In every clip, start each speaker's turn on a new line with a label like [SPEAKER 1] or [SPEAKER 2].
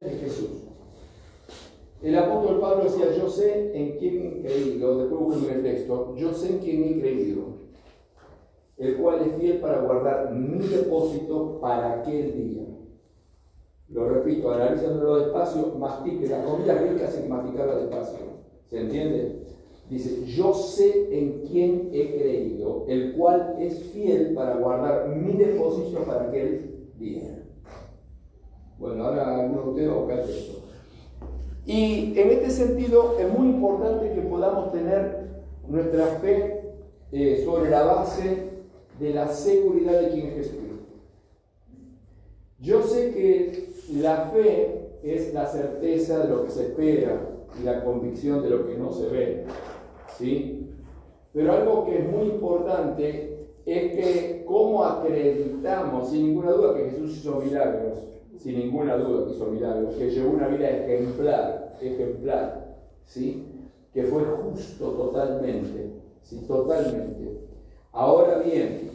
[SPEAKER 1] de Jesús. El apóstol Pablo decía, yo sé en quién he creído, después busquen en el texto, yo sé en quién he creído, el cual es fiel para guardar mi depósito para aquel día. Lo repito, analizándolo despacio, mastique la comida rica sin masticarla despacio. ¿Se entiende? Dice, yo sé en quién he creído, el cual es fiel para guardar mi depósito para aquel día. Bueno, ahora algunos de ustedes va a buscar el texto. Y en este sentido es muy importante que podamos tener nuestra fe sobre la base de la seguridad de quién es Jesucristo. Yo sé que la fe es la certeza de lo que se espera y la convicción de lo que no se ve, ¿sí? Pero algo que es muy importante es que cómo acreditamos, sin ninguna duda, que Jesús hizo milagros, sin ninguna duda que hizo milagros, que llevó una vida ejemplar, ¿sí? Que fue justo totalmente, ¿sí? Totalmente. Ahora bien,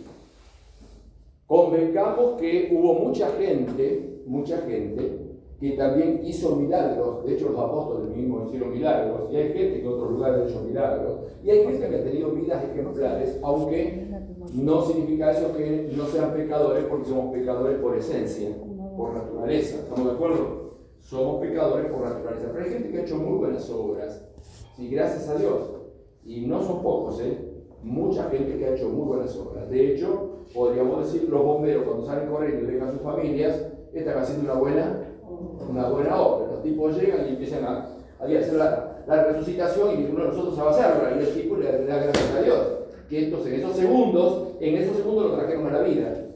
[SPEAKER 1] convengamos que hubo mucha gente que también hizo milagros. De hecho, los apóstoles mismos hicieron milagros, y hay gente que en otros lugares ha hecho milagros, y hay gente que ha tenido vidas ejemplares, aunque no significa eso que no sean pecadores, porque somos pecadores por esencia, por naturaleza. ¿Estamos de acuerdo? Somos pecadores por naturaleza. Pero hay gente que ha hecho muy buenas obras, sí, gracias a Dios, y no son pocos, mucha gente que ha hecho muy buenas obras. De hecho, podríamos decir, los bomberos cuando salen corriendo y dejan a sus familias, están haciendo una buena obra. Los tipos llegan y empiezan a hacer la resucitación, y uno de nosotros se va a hacerla, y el tipo le da gracias a Dios, que entonces en esos segundos lo trajeron a la vida.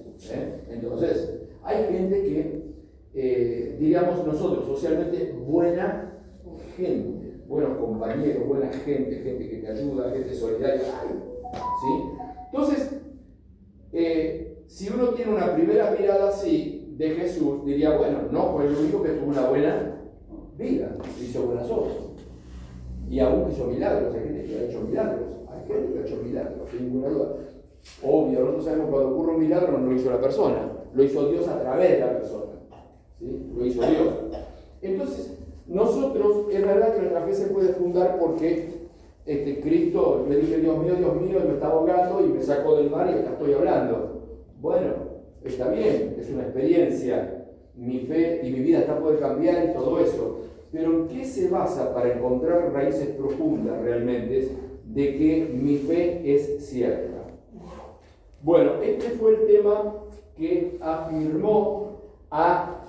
[SPEAKER 1] Entonces, hay gente que, diríamos nosotros, socialmente buena gente, buenos compañeros, buena gente que te ayuda, gente solidaria, ¿sí? Entonces, si uno tiene una primera mirada así de Jesús, diría, bueno, no fue el único que tuvo una buena vida, hizo buenas obras, y aún hizo milagros. Hay gente que ha hecho milagros, sin ninguna duda. Obvio, nosotros sabemos que cuando ocurre un milagro no lo hizo la persona, lo hizo Dios a través de la persona, ¿sí? Lo hizo Dios. Entonces, nosotros, es verdad que nuestra fe se puede fundar porque Cristo, le dije, Dios mío, y me está ahogando y me sacó del mar y acá estoy hablando. Bueno, está bien, es una experiencia, mi fe y mi vida está puede cambiar y todo eso, pero ¿en qué se basa para encontrar raíces profundas realmente de que mi fe es cierta? Bueno, este fue el tema que afirmó a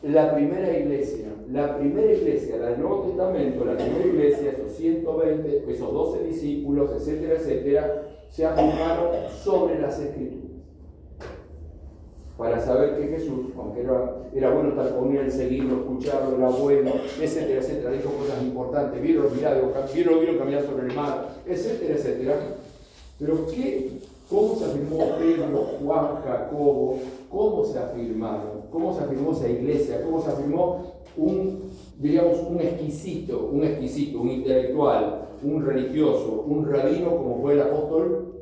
[SPEAKER 1] la primera iglesia, la del Nuevo Testamento, la primera iglesia, esos 120, esos 12 discípulos, etcétera, se afirmaron sobre las Escrituras. Para saber que Jesús, aunque era bueno estar con él, seguirlo, escucharlo, era bueno, etcétera, dijo cosas importantes, vieron caminar sobre el mar, etcétera. Pero ¿cómo se afirmó Pedro, Juan, Jacobo? ¿Cómo se afirmaron? ¿Cómo se afirmó esa iglesia? ¿Cómo se afirmó un exquisito, un intelectual, un religioso, un rabino como fue el apóstol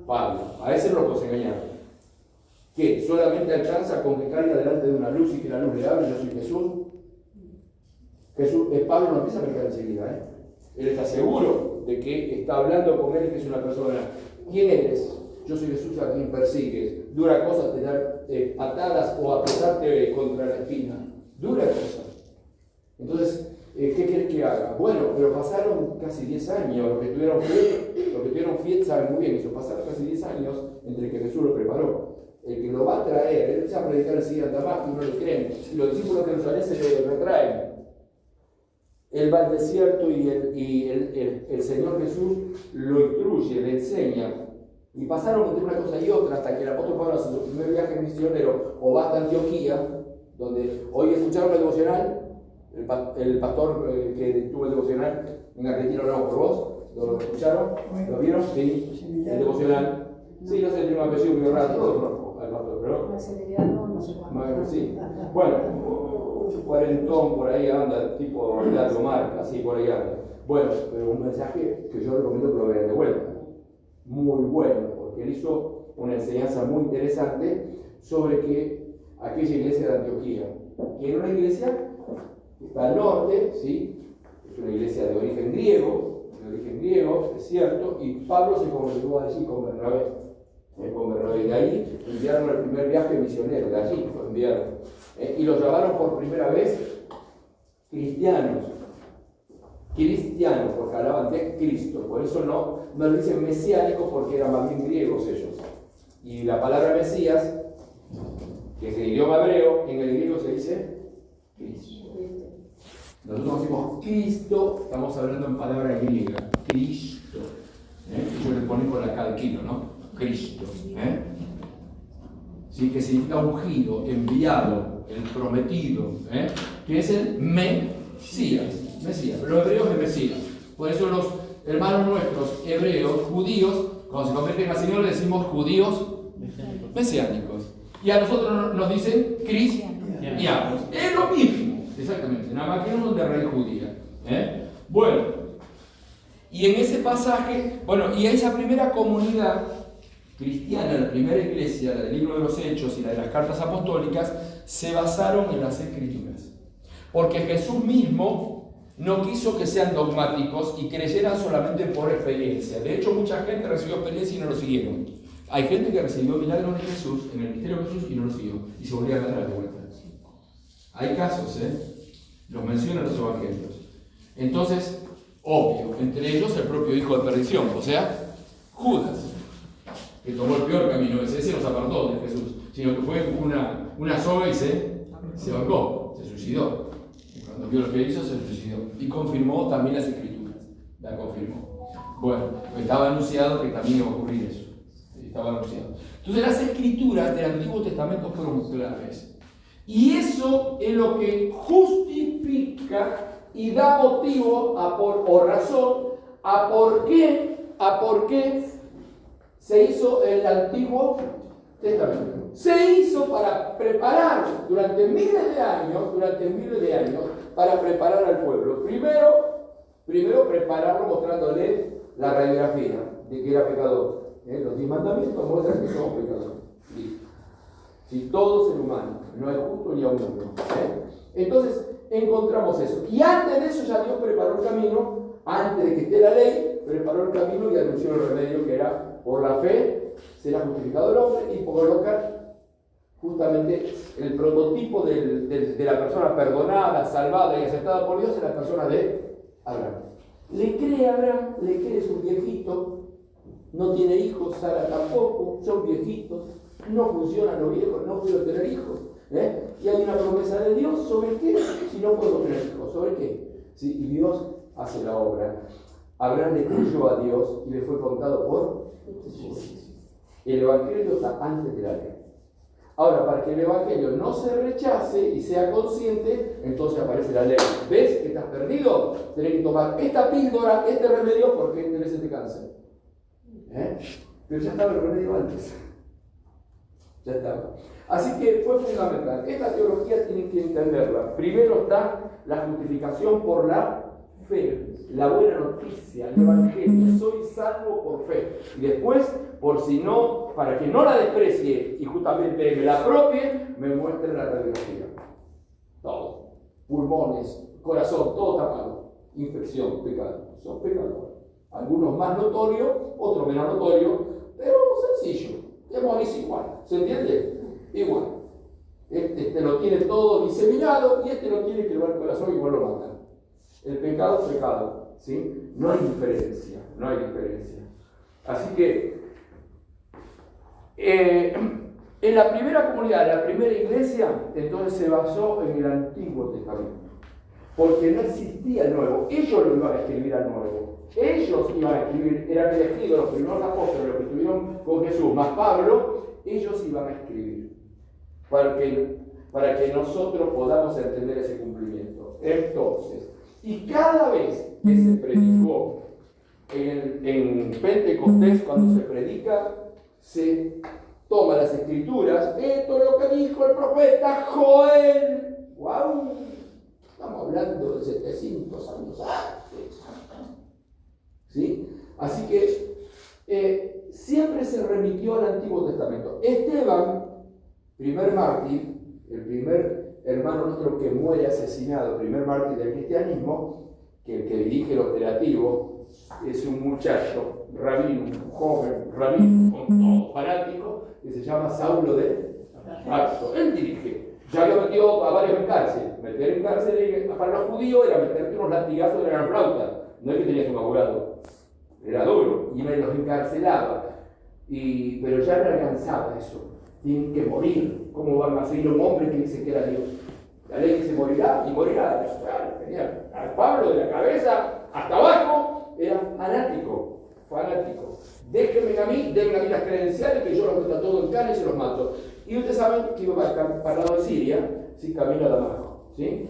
[SPEAKER 1] Pablo? A ese no lo puedo engañar. ¿Qué? ¿Solamente alcanza con que caiga delante de una luz y que la luz le hable? Yo soy Jesús. Pablo no empieza a predicar enseguida, Él está seguro de que está hablando con él y que es una persona. ¿Quién eres? Yo soy Jesús a quien persigues. Dura cosa te dar patadas o apretarte contra la espina. Dura cosa. Entonces, ¿qué quieres que haga? Bueno, pero pasaron casi 10 años. Los que tuvieron fe saben muy bien eso. Pasaron casi 10 años entre que Jesús lo preparó. El que lo va a traer, él empieza a predicar enseguida en Damasco y no le creen. Y los discípulos de Jerusalén se le retraen. Él va al desierto y el Señor Jesús lo instruye, le enseña. Y pasaron entre una cosa y otra hasta que el apóstol Pablo hace su primer viaje misionero o va hasta Antioquía, donde hoy escucharon el devocional. El pastor que tuvo el devocional en Argentina, hablamos por vos. ¿Lo escucharon? ¿Lo vieron? Sí. El devocional. Sí, no sé, tiene un apellido muy raro, todo lo conozco al pastor, pero sí. Bueno, un cuarentón por ahí anda, tipo de algo marca, así por ahí anda. Bueno, pero un mensaje que yo recomiendo que lo vean de vuelta. Muy bueno, porque él hizo una enseñanza muy interesante sobre que aquella iglesia de Antioquía, que era una iglesia está al norte, ¿sí? Es una iglesia de origen griego, es cierto, y Pablo se congregó allí con Bernabé. Y de ahí enviaron el primer viaje misionero, de allí lo enviaron. Y los llamaron por primera vez cristianos, porque hablaban de Cristo, por eso no dicen mesiánicos, porque eran más bien griegos ellos. Y la palabra Mesías, que es el idioma hebreo, en el griego se dice Cristo. Nosotros decimos Cristo, estamos hablando en palabra griega, Cristo. Ellos le ponen con la calquino, ¿no? Cristo. Sí, que significa ungido, enviado, el prometido, que es el Mesías. Los hebreos de Mesías. Por eso los hermanos nuestros hebreos, judíos, cuando se convierten al Señor, le decimos judíos mesiánicos. Y a nosotros nos dicen cristianos. Es lo mismo, exactamente, nada más que uno de raíz judía. Bueno, y en ese pasaje, y esa primera comunidad cristiana, la primera iglesia, la del libro de los Hechos y la de las cartas apostólicas, se basaron en las Escrituras. Porque Jesús mismo no quiso que sean dogmáticos y creyeran solamente por experiencia. De hecho, mucha gente recibió experiencia y no lo siguieron. Hay gente que recibió milagros de Jesús, en el misterio de Jesús, y no lo siguió. Y se volvía a ganar de vuelta. Hay casos, los mencionan los evangelios. Entonces, obvio, entre ellos el propio hijo de perdición, o sea, Judas, que tomó el peor camino. Ese nos apartó de Jesús, sino que fue una soga y se ahorcó, se suicidó. Cuando vio lo que hizo, se suicidó. Y confirmó también las Escrituras. La confirmó. Bueno, estaba anunciado que también iba a ocurrir eso. Estaba anunciado. Entonces las Escrituras del Antiguo Testamento fueron claves. Y eso es lo que justifica y da motivo o razón a por qué se hizo el Antiguo Testamento. Se hizo para preparar durante miles de años, para preparar al pueblo. Primero prepararlo mostrándole la radiografía de que era pecador. Los 10 mandamientos muestran que somos pecadores. Si todo ser humano, no es justo ni a uno. Entonces encontramos eso. Y antes de eso ya Dios preparó el camino, antes de que esté la ley, preparó el camino y anunció el remedio, que era por la fe será justificado el hombre, y colocar justamente el prototipo de la persona perdonada, salvada y aceptada por Dios en la persona de Abraham. Le cree a Abraham, es un viejito, no tiene hijos, Sara tampoco, son viejitos, no funcionan los viejos, no puedo tener hijos. Y hay una promesa de Dios, ¿sobre qué? Si no puedo tener hijos, ¿sobre qué? Sí, y Dios hace la obra. Abraham le creyó a Dios y le fue contado por justicia. El Evangelio está antes de la ley. Ahora, para que el Evangelio no se rechace y sea consciente, entonces aparece la ley. ¿Ves que estás perdido? Tenés que tomar esta píldora, este remedio, porque tenés este cáncer. Pero ya estaba el remedio antes. Ya estaba. Así que fue fundamental. Esta teología tienen que entenderla. Primero está la justificación por la fe, la buena noticia, el Evangelio. Soy salvo por fe. Y después, para que no la desprecie y justamente me la apropie, me muestre la radiografía. Todo. Pulmones, corazón, todo tapado. Infección, pecado. Son pecadores. Algunos más notorios, otros menos notorios, pero sencillo. Te morís igual. ¿Se entiende? Igual. Este lo tiene todo diseminado y este lo tiene que llevar el corazón y igual lo matan. El pecado es pecado. ¿Sí? No hay diferencia. Así que en la primera comunidad, la primera iglesia, entonces se basó en el Antiguo Testamento. Porque no existía el Nuevo. Ellos lo iban a escribir al Nuevo. Ellos iban a escribir, eran elegidos los primeros apóstoles, los que estuvieron con Jesús, más Pablo, ellos iban a escribir. Para que nosotros podamos entender ese cumplimiento. Entonces, y cada vez que se predicó en Pentecostés, cuando se predica, se toma las Escrituras. Esto es lo que dijo el profeta Joel. ¡Wow! Estamos hablando de 700 años antes. ¿Sí? Así que siempre se remitió al Antiguo Testamento. Esteban, primer mártir, el primer hermano nuestro que muere asesinado, primer mártir del cristianismo, que el que dirige el operativo es un muchacho, rabino, un joven rabino, con todo fanático, que se llama Saulo de Tarso. Él dirige. Ya había metido a varios en cárcel. Meter en cárcel para los judíos era meterte unos latigazos de la flauta. No es que tenías un abogado. Era duro. Y me los encarcelaba. Pero ya no alcanzaba eso. Tienen que morir. ¿Cómo van a seguir un hombre que dice que era Dios? La ley dice morirá y morirá. Tenía al Pablo de la cabeza hasta abajo. Era fanático. Déjenme a mí, denme a mí las credenciales que yo los meto a todos en cana y se los mato. Y ustedes saben que iba para el lado de Siria, ¿sí? Camino a Damasco, ¿sí?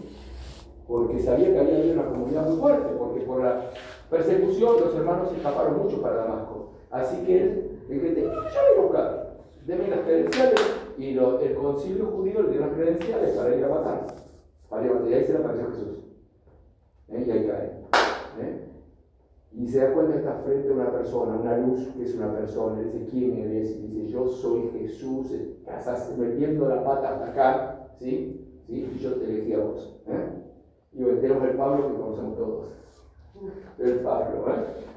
[SPEAKER 1] Porque sabía que había una comunidad muy fuerte, porque por la persecución los hermanos se escaparon mucho para Damasco. Así que él dice, yo voy a buscar, denme las credenciales, y el concilio judío le dio las credenciales para ir a matar. Y ahí se le apareció Jesús. Y ahí cae. Y se da cuenta que está frente a una persona, una luz que es una persona. Él dice, ¿quién eres? Y dice, yo soy Jesús, estás metiendo la pata hasta acá, ¿sí? Y yo te elegí a vos. Y tenemos el Pablo que conocemos todos. El Pablo.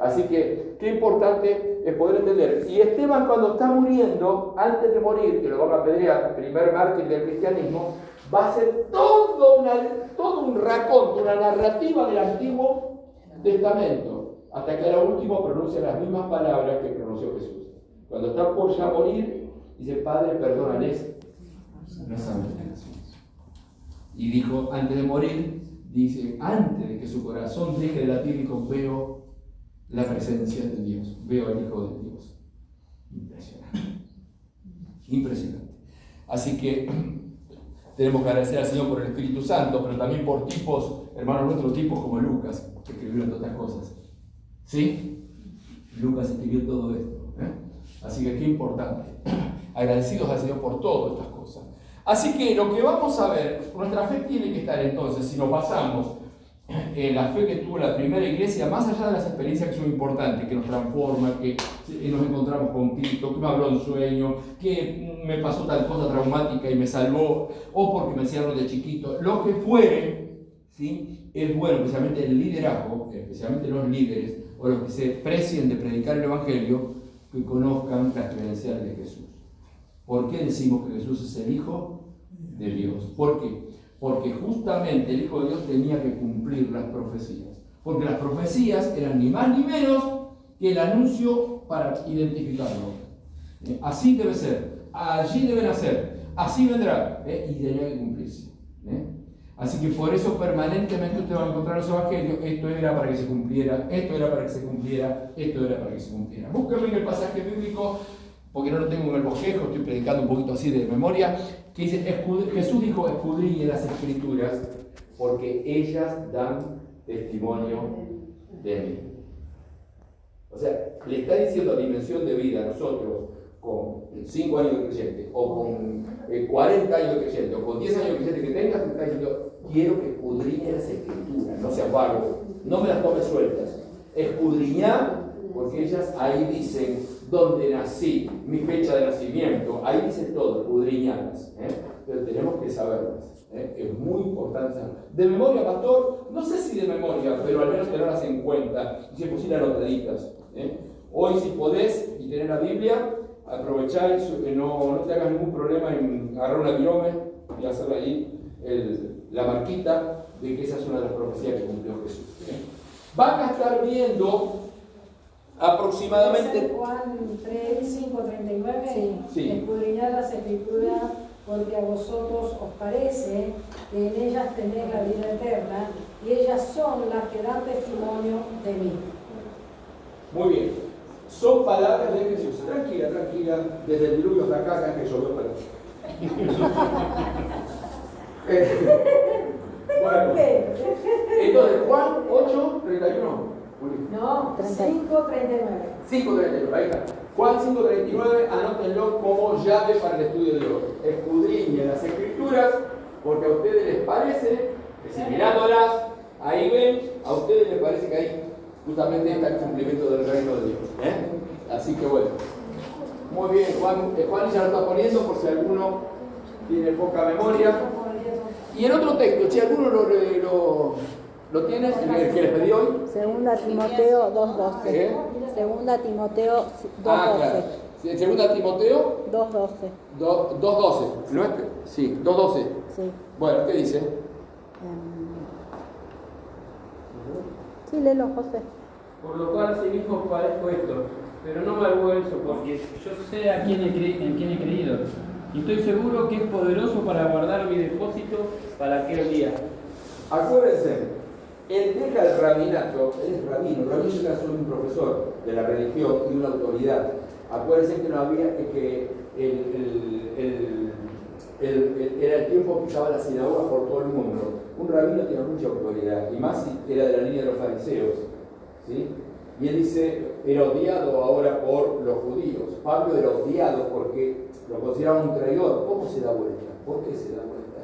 [SPEAKER 1] Así que, qué importante es poder entender. Y Esteban, cuando está muriendo, antes de morir, que lo van a apedrear, primer mártir del cristianismo, va a hacer todo un raconto, una narrativa del Antiguo Testamento. Hasta que a lo último pronuncia las mismas palabras que pronunció Jesús. Cuando está por ya morir, dice, Padre, perdónales, no saben lo que hacen. Y dijo, antes de morir, dice, antes de que su corazón deje de latir, dijo, veo la presencia de Dios, veo al Hijo de Dios. Impresionante. Así que tenemos que agradecer al Señor por el Espíritu Santo, pero también por tipos, hermanos nuestros, tipos como Lucas, que escribieron todas estas cosas. ¿Sí? Lucas escribió todo esto. Así que qué importante. Agradecidos al Señor por todas estas cosas. Así que lo que vamos a ver, nuestra fe tiene que estar entonces, si nos basamos en la fe que tuvo la primera iglesia, más allá de las experiencias que son importantes, que nos transforman, que nos encontramos con Cristo, que me habló en sueño, que me pasó tal cosa traumática y me salvó, o porque me enseñaron de chiquito, lo que fuere, ¿sí? Es bueno, especialmente el liderazgo, especialmente los líderes, o los que se precien de predicar el Evangelio, que conozcan las credenciales de Jesús. ¿Por qué decimos que Jesús es el Hijo de Dios? ¿Por qué? Porque justamente el Hijo de Dios tenía que cumplir las profecías. Porque las profecías eran ni más ni menos que el anuncio para identificarlo. Así debe ser, allí debe nacer, así vendrá, y tenía que cumplirse. Así que por eso permanentemente usted va a encontrar los evangelios, esto era para que se cumpliera, esto era para que se cumpliera, esto era para que se cumpliera. Búsquenme en el pasaje bíblico, porque no lo tengo en el bosquejo, estoy predicando un poquito así de memoria, que dice, Jesús dijo, escudriñe las Escrituras, porque ellas dan testimonio de mí. O sea, le está diciendo a dimensión de vida a nosotros, con 5 años de creyente, o con 40 años de creyente, o con 10 años de creyente que tengas, te está diciendo, quiero que escudriñe las Escrituras, no seas vago, no me las tomes sueltas. Escudriñar, porque ellas ahí dicen dónde nací, mi fecha de nacimiento, ahí dice todo, escudriñarlas. Pero tenemos que saberlas. Es muy importante. De memoria, pastor, no sé si de memoria, pero al menos tenerlas en cuenta, si es posible anotaditas. Hoy, si podés y tenés la Biblia, aprovechá, no te hagas ningún problema en agarrar una virome y hacer ahí la marquita de que esa es una de las profecías que cumplió Jesús. Van a estar viendo aproximadamente
[SPEAKER 2] Juan 3, 5, 39,
[SPEAKER 1] sí.
[SPEAKER 2] Escudriñad las Escrituras, porque a vosotros os parece que en ellas tenéis la vida eterna, y ellas son las que dan testimonio de mí.
[SPEAKER 1] Muy bien, son palabras de Jesús. Tranquila, desde el diluvio hasta acá, acá que llovió para bueno, entonces Juan 8, 31.
[SPEAKER 2] No, 5:39.
[SPEAKER 1] 5:39, ahí está. Juan 5:39, anótenlo como llave para el estudio de hoy. Escudriñen las Escrituras, porque a ustedes les parece que si mirándolas, ahí ven, a ustedes les parece que ahí justamente está el cumplimiento del reino de Dios. Así que bueno. Muy bien, Juan ya lo está poniendo por si alguno tiene poca memoria. Y el otro texto, si alguno lo tiene, el que les pedí hoy.
[SPEAKER 3] Segunda Timoteo 2:12.
[SPEAKER 1] ¿Eh?
[SPEAKER 3] Segunda Timoteo 2:12.
[SPEAKER 1] Claro. Sí, segunda Timoteo
[SPEAKER 3] 2:12.
[SPEAKER 1] 2:12. ¿Lo es? Sí, 2:12.
[SPEAKER 3] Sí.
[SPEAKER 1] Bueno, ¿qué dice?
[SPEAKER 3] Sí, léelo, José.
[SPEAKER 4] Por lo cual, asimismo, padezco esto, pero no me avergüenzo, porque yo sé en quién he creído, y estoy seguro que es poderoso para guardar mi depósito para aquel día.
[SPEAKER 1] Acuérdense, él deja el rabinato, él es rabino, el rabino era solo un profesor de la religión y una autoridad. Acuérdense que no había, que era el tiempo que usaba la sinagoga por todo el mundo. Un rabino tiene mucha autoridad, y más si era de la línea de los fariseos, ¿sí? Y él dice, era odiado ahora por los judíos. Pablo era odiado porque lo consideraban un traidor. ¿Cómo se da vuelta? ¿Por qué se da vuelta?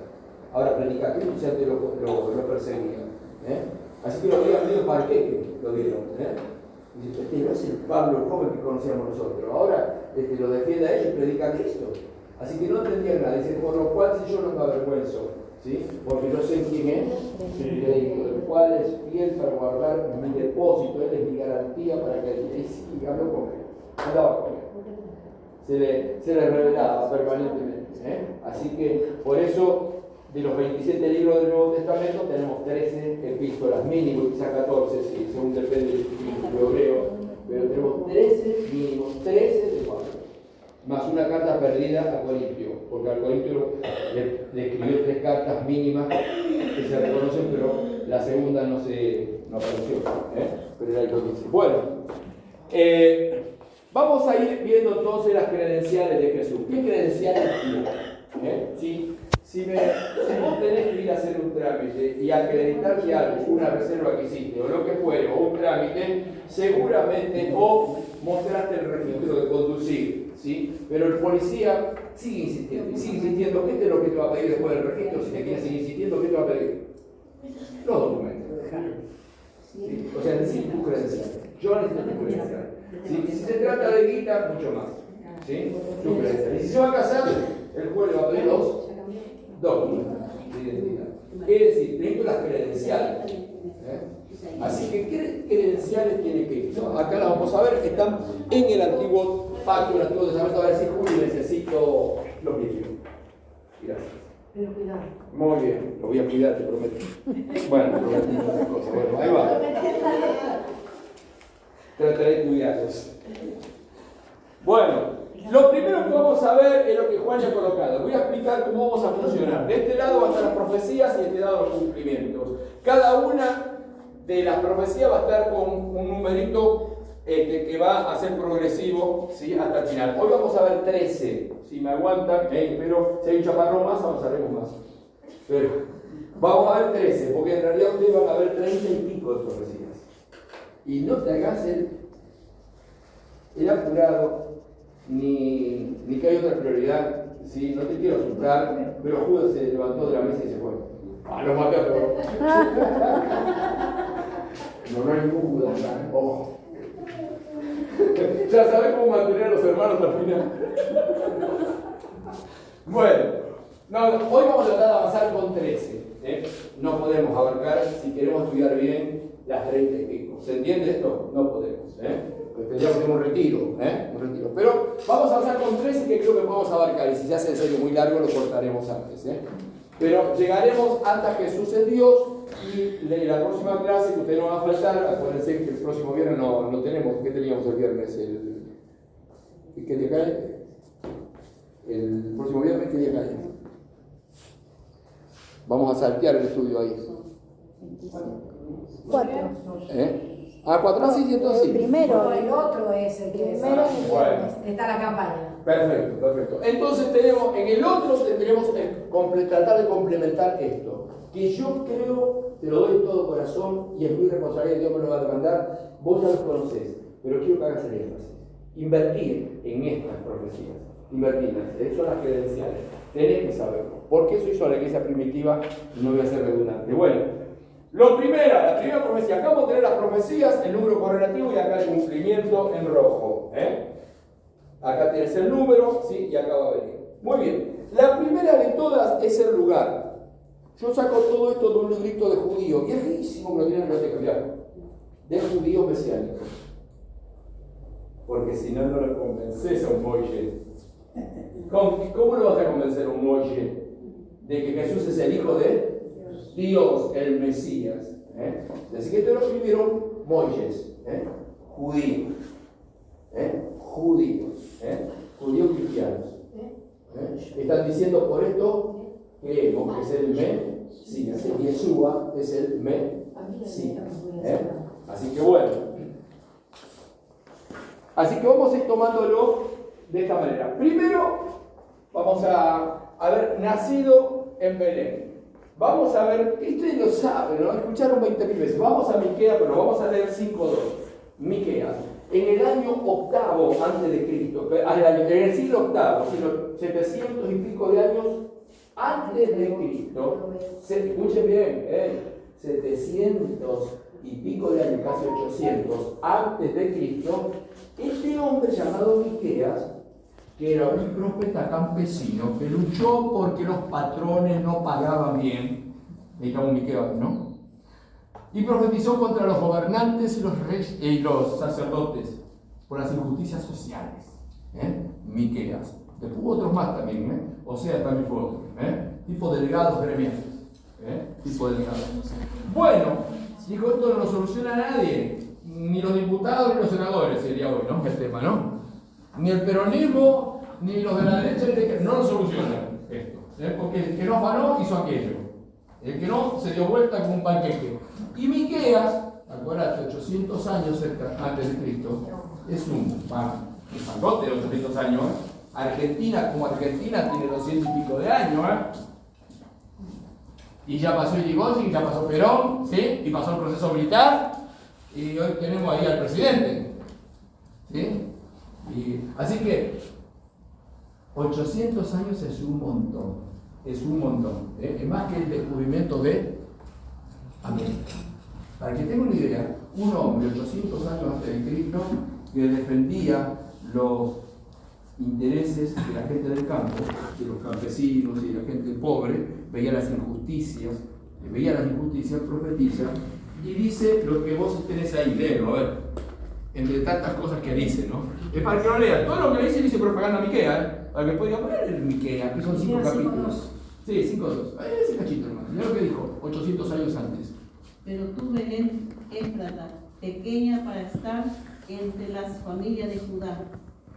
[SPEAKER 1] Ahora predica a Cristo y antes lo perseguían. Así que lo dieron medio parqueque, lo dieron. Y dice, este no es el Pablo el joven que conocíamos nosotros. Ahora lo defiende a ellos y predica a Cristo. Así que no entendían nada. Dice, por lo cual si yo no me avergüenzo, ¿sí? Porque yo sé quién es, el cual es fiel para guardar mi depósito, él es mi garantía para que él sí, habló con él, andaba con él. Se le revelaba permanentemente. Así que por eso de los 27 libros del Nuevo Testamento tenemos 13 epístolas, mínimo, quizá 14, sí, según depende del título hebreo, pero tenemos 13 mínimos, 13 de Pablo. Más una carta perdida a Corintio, porque al Corintio le escribió 3 cartas mínimas que se reconocen, pero la segunda no apareció, pero era el que dice. Bueno, vamos a ir viendo entonces las credenciales de Jesús. ¿Qué credenciales tiene? Si vos tenés que ir a hacer un trámite y acreditar que algo, una reserva que hiciste, o lo que fuere, o un trámite, seguramente o mostraste el registro de conducir, ¿sí? Pero el policía sigue insistiendo, ¿qué es lo que te va a pedir después del registro? Si te quiere seguir insistiendo, ¿qué te va a pedir? Los documentos. ¿Sí? O sea, necesito tu credencial. Yo necesito tu credencial. Si se trata de guita, mucho más. ¿Sí? Tu credencial. Y si se va a casar, el juez le va a pedir los documentos de identidad. Es decir, necesito las credenciales. Así que, ¿qué credenciales tiene Cristo? Acá las vamos a ver, que están en el Antiguo Pacto, el Antiguo Testamento. Va a decir, Julio, necesito los libros. Gracias.
[SPEAKER 2] Pero cuidado.
[SPEAKER 1] Muy bien, lo voy a cuidar, te prometo. Bueno, prometí otras cosas. Bueno, ahí va. Trataré de cuidarlos. Bueno, lo primero que vamos a ver es lo que Juan ya ha colocado. Voy a explicar cómo vamos a funcionar. De este lado van a estar las profecías y de este lado los cumplimientos. Cada una de las profecías va a estar con un numerito que va a ser progresivo, ¿sí? Hasta el final. Hoy vamos a ver 13. Si me aguantan, pero si hay un chaparrón más, avanzaremos más. Pero vamos a ver 13, porque en realidad ustedes van a ver 30 y pico de profecías. Y no te hagas el apurado, ni que hay otra prioridad, ¿sí? No te quiero asustar, pero Judas se levantó de la mesa y se fue. Lo maté a todos. No hay Judas, ojo. Ya sabes cómo mantener a los hermanos al final. Bueno, hoy vamos a tratar de avanzar con 13. No podemos abarcar, si queremos estudiar bien, las 30 y pico. ¿Se entiende esto? No podemos. Tendríamos que tener un retiro. Pero vamos a avanzar con 13 que creo que podemos abarcar. Y si se hace en serio muy largo, lo cortaremos antes. Pero llegaremos hasta Jesús es Dios. Y la próxima clase que ustedes no van a faltar, acuérdense que el próximo viernes no tenemos. ¿Qué teníamos el viernes? ¿Qué día cae? El próximo viernes, ¿qué día cae? Vamos a saltear el estudio ahí.
[SPEAKER 3] 4.
[SPEAKER 1] 4, sí, entonces sí.
[SPEAKER 3] Primero.
[SPEAKER 2] El otro es el que
[SPEAKER 3] Primero.
[SPEAKER 1] Bueno.
[SPEAKER 2] está la campaña.
[SPEAKER 1] Perfecto. Entonces tenemos, en el otro tendremos que tratar de complementar esto. Que yo creo, te lo doy de todo corazón y es muy responsabilidad, Dios me lo va a demandar, vos ya los conocés, pero quiero que hagas el énfasis. Invertir en estas profecías, invertirlas, son las credenciales, tenés que saberlo. ¿Por qué soy yo la iglesia primitiva? No voy a ser redundante. Bueno, la primera profecía, acá vamos a tener las profecías, el número correlativo y acá el cumplimiento en rojo. Acá tienes el número, ¿sí? Y acá va a venir. Muy bien, la primera de todas es el lugar. Yo saco todo esto de un librito de judío, viejísimo, que lo tienen que cambiar, de judíos mesiánicos. Porque si no, no lo convences a un Moisés. ¿Cómo lo vas a convencer a un Moisés de que Jesús es el Hijo de Dios, el Mesías? Así que esto lo escribieron Moisés, judíos, judíos cristianos. Están diciendo por esto creemos que es el Mesías, Yeshua es el Mesías. Así que bueno. Así que vamos a ir tomándolo de esta manera. Primero, vamos a haber nacido en Belén. Vamos a ver, ustedes lo saben, ¿no? Escucharon 20.000 veces. Vamos a Miqueas, pero vamos a leer 5:2. Miqueas. En el año 8 antes de Cristo, en el siglo VIII, sino 700 y pico de años antes de Cristo, escuchen bien, 700 y pico de años, casi 800 antes de Cristo, este hombre llamado Miqueas, que era un profeta campesino, que luchó porque los patrones no pagaban bien, necesitamos Miqueas, ¿no? Y profetizó contra los gobernantes y los reyes y los sacerdotes por las injusticias sociales. Miqueas. Después hubo otros más también, O sea, también fue otro. Tipo delegados gremiales. Tipo delegados. Bueno, dijo, esto no lo soluciona a nadie. Ni los diputados ni los senadores sería hoy, ¿no? El tema, ¿no? Ni el peronismo, ni los de la derecha, no lo solucionan esto. Porque el que no afanó hizo aquello. El que no se dio vuelta como un panqueque. Y Miqueas, acuérdate, 800 años antes de Cristo, es un pangote de 800 años. Argentina, como Argentina, tiene 200 y pico de años. Y ya pasó Irigoyen, ya pasó Perón, ¿sí? Y pasó el proceso militar. Y hoy tenemos ahí al presidente. ¿Sí? Así que 800 años es un montón. Es un montón. Es más que el descubrimiento de América. Para que tengan una idea, un hombre 800 años antes de Cristo que defendía los intereses de la gente del campo, de los campesinos y de la gente pobre, veía las injusticias, profetiza y dice lo que vos tenés ahí, léelo, a ver, entre tantas cosas que dice, ¿no? Es para que lo lean, todo lo que dice propaganda Miqueas, para que después digan, poner el Miqueas, que son 5 capítulos. Sí, 5:2. Ese cachito nomás. Mira lo que dijo, 800 años antes.
[SPEAKER 5] Pero tú, Belén, Éfrata, pequeña para estar entre las familias de Judá,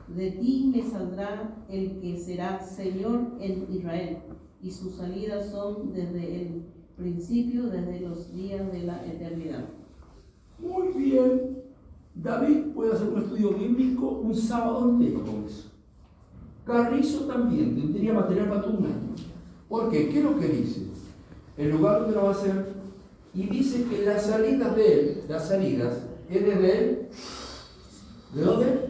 [SPEAKER 5] de ti me saldrá el que será Señor en Israel, y sus salidas son desde el principio, desde los días de la eternidad.
[SPEAKER 1] Muy bien. David puede hacer un estudio bíblico un sábado entero con eso. Carrizo también tendría material para todo un año. ¿Por qué? ¿Qué es lo que dice? El lugar donde lo va a hacer, y dice que las salidas es desde él. ¿De dónde?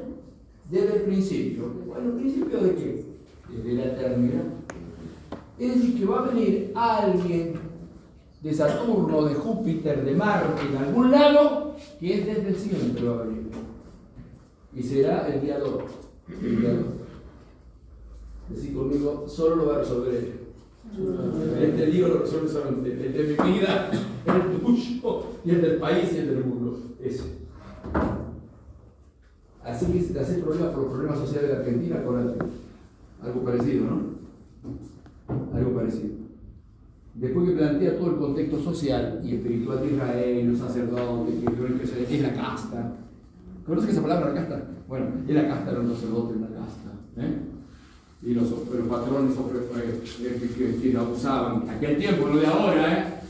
[SPEAKER 1] Desde el principio. Bueno, ¿el principio de qué? Desde la eternidad. Es decir, que va a venir alguien de Saturno, de Júpiter, de Marte, de algún lado, que es desde siempre va a venir. Y será el guiador. El guiador. Decir conmigo, solo lo va a resolver él. Este lío lo resuelve solamente el de mi vida, el tuyo, y el del país y el del mundo. Eso. Así que se te hace problema por los problemas sociales de Argentina, acuérdate. Algo parecido, ¿no? Algo parecido. Después que plantea todo el contexto social y espiritual de Israel, los sacerdotes, que es la casta. ¿Conoces esa palabra, la casta? Bueno, es la casta de los sacerdotes, la casta. Y los patrones que abusaban, en aquel tiempo, no de ahora,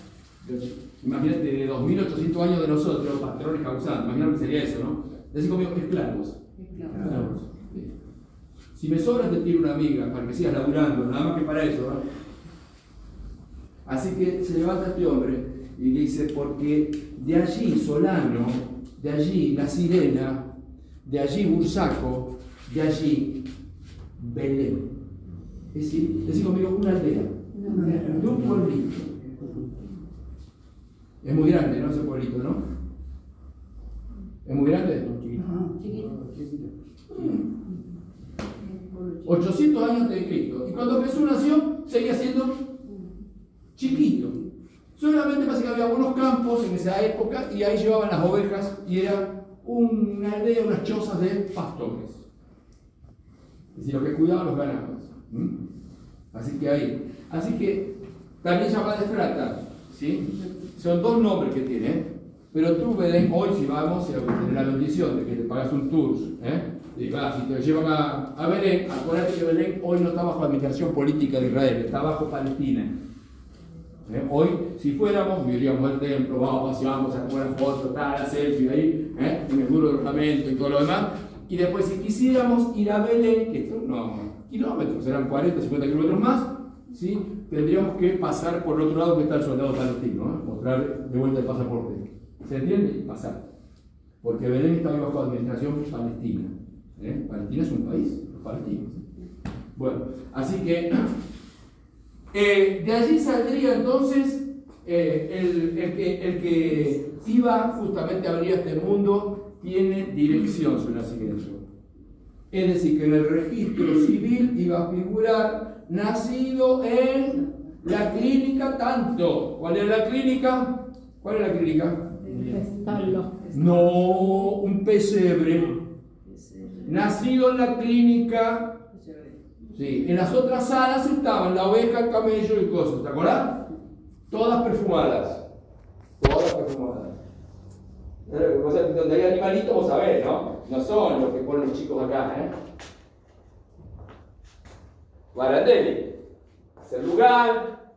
[SPEAKER 1] Imagínate, de 2800 años de nosotros, patrones que abusaban, imagínate que sería eso, ¿no? Decir conmigo, esclavos. Esclavos. Si me sobra, te tiro una amiga para que sigas laburando, nada más que para eso, ¿no? Así que se levanta este hombre y dice, porque de allí Solano, de allí La Sirena, de allí Bursaco, de allí Belén. Es decir conmigo, una aldea, de un pueblito. Es muy grande, ¿no? Ese pueblito, ¿no? ¿Es muy grande? Chiquito. 800 años de Cristo. Y cuando Jesús nació, seguía siendo chiquito. Solamente básicamente había algunos campos en esa época y ahí llevaban las ovejas y era una aldea, unas chozas de pastores. Es decir, los que cuidaban los ganados. Así que ahí. Así que también llamada Efrata, ¿sí? Son dos nombres que tiene, pero tú, Belén, hoy si vamos, tienes la bendición de que te pagas un tour, y si te llevan a Belén, acuérdate que Belén hoy no está bajo administración política de Israel, está bajo Palestina. Hoy, si fuéramos, iríamos al templo, vamos, paseamos, sacamos una foto, la selfie ahí, en el muro de ornamento y todo lo demás. Y después, si quisiéramos ir a Belén, que son unos kilómetros, serán 40, 50 kilómetros más, ¿sí? Tendríamos que pasar por el otro lado que está el soldado palestino, mostrar de vuelta el pasaporte. ¿Se entiende? Y pasar. Porque Belén está bajo administración palestina. Palestina es un país, los palestinos. Bueno, así que de allí saldría entonces el que iba justamente a abrir este mundo, tiene dirección su nacimiento. Es decir, que en el registro civil iba a figurar nacido en la clínica tanto. ¿Cuál era la clínica? ¿Cuál era la clínica? No, un pesebre. Nacido en la clínica. Sí, en las otras salas estaban la oveja, el camello y cosas, ¿te acordás? Todas perfumadas. Todas perfumadas. Donde hay animalitos, vos sabés, ¿no? No son los que ponen los chicos acá, Guarandelli. Hacer lugar,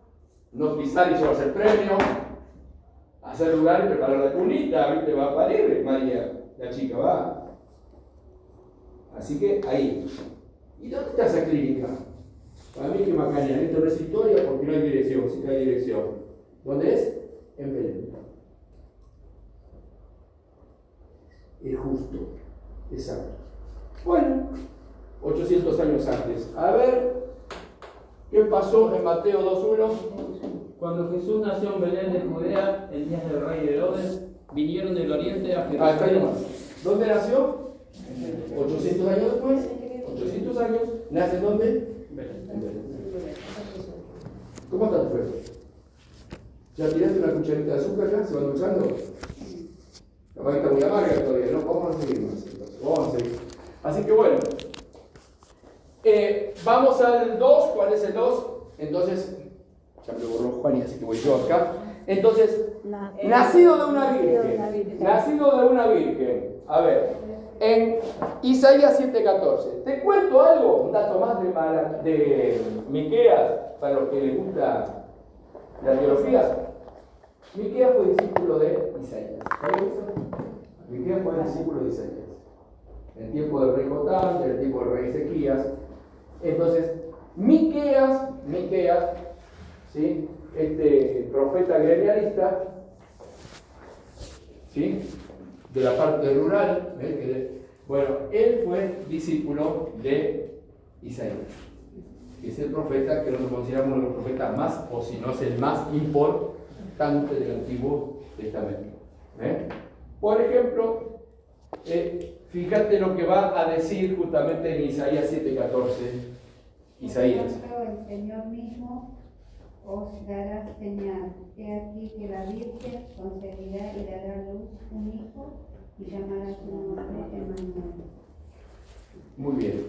[SPEAKER 1] no pisar y llevarse el premio. Hacer lugar y preparar la cunita, ¿viste? Va a parir, María, la chica va. Así que ahí. ¿Y dónde está esa clínica? Para mí que Macaña, esto no es historia porque no hay dirección, sí que hay dirección. ¿Dónde es? En Belén. Es justo, exacto. Bueno, 800 años antes. A ver, ¿qué pasó en Mateo 2.1?
[SPEAKER 4] Cuando Jesús nació en Belén de Judea, en días del rey Herodes, vinieron del oriente a
[SPEAKER 1] Está ahí
[SPEAKER 4] Jerusalén.
[SPEAKER 1] nomás. ¿Dónde nació? 800 años después. 800 años. ¿Nace en dónde? En Belén. ¿Cómo está tu fe? ¿Ya tiraste una cucharita de azúcar ya? ¿Se va endulzando? Capaz que está muy amarga todavía, ¿no? Vamos a seguir más. Vamos a seguir. Así que bueno. Vamos al 2. ¿Cuál es el 2? Entonces, ya me lo borró Juan, así que voy yo acá. Entonces, nacido de una virgen. Nacido de una virgen. A ver, en Isaías 7:14. ¿Te cuento algo? Un dato más de Miqueas, para los que les gusta la teología. Miqueas fue discípulo de Isaías. ¿Sabes eso? Miqueas fue discípulo de Isaías. En el tiempo del rey Jotam, en el tiempo del rey Ezequías. Entonces, Miqueas, ¿sí? Este profeta gremialista, ¿sí? De la parte rural, bueno, él fue discípulo de Isaías, que es el profeta que nosotros consideramos uno de los profetas más, o si no es el más importante del Antiguo Testamento. Por ejemplo, fíjate lo que va a decir justamente en Isaías 7:14. Isaías.
[SPEAKER 6] El Señor mismo os dará señal. He aquí que la Virgen concebirá y dará a luz un hijo y llamará su nombre Emmanuel.
[SPEAKER 1] Muy bien.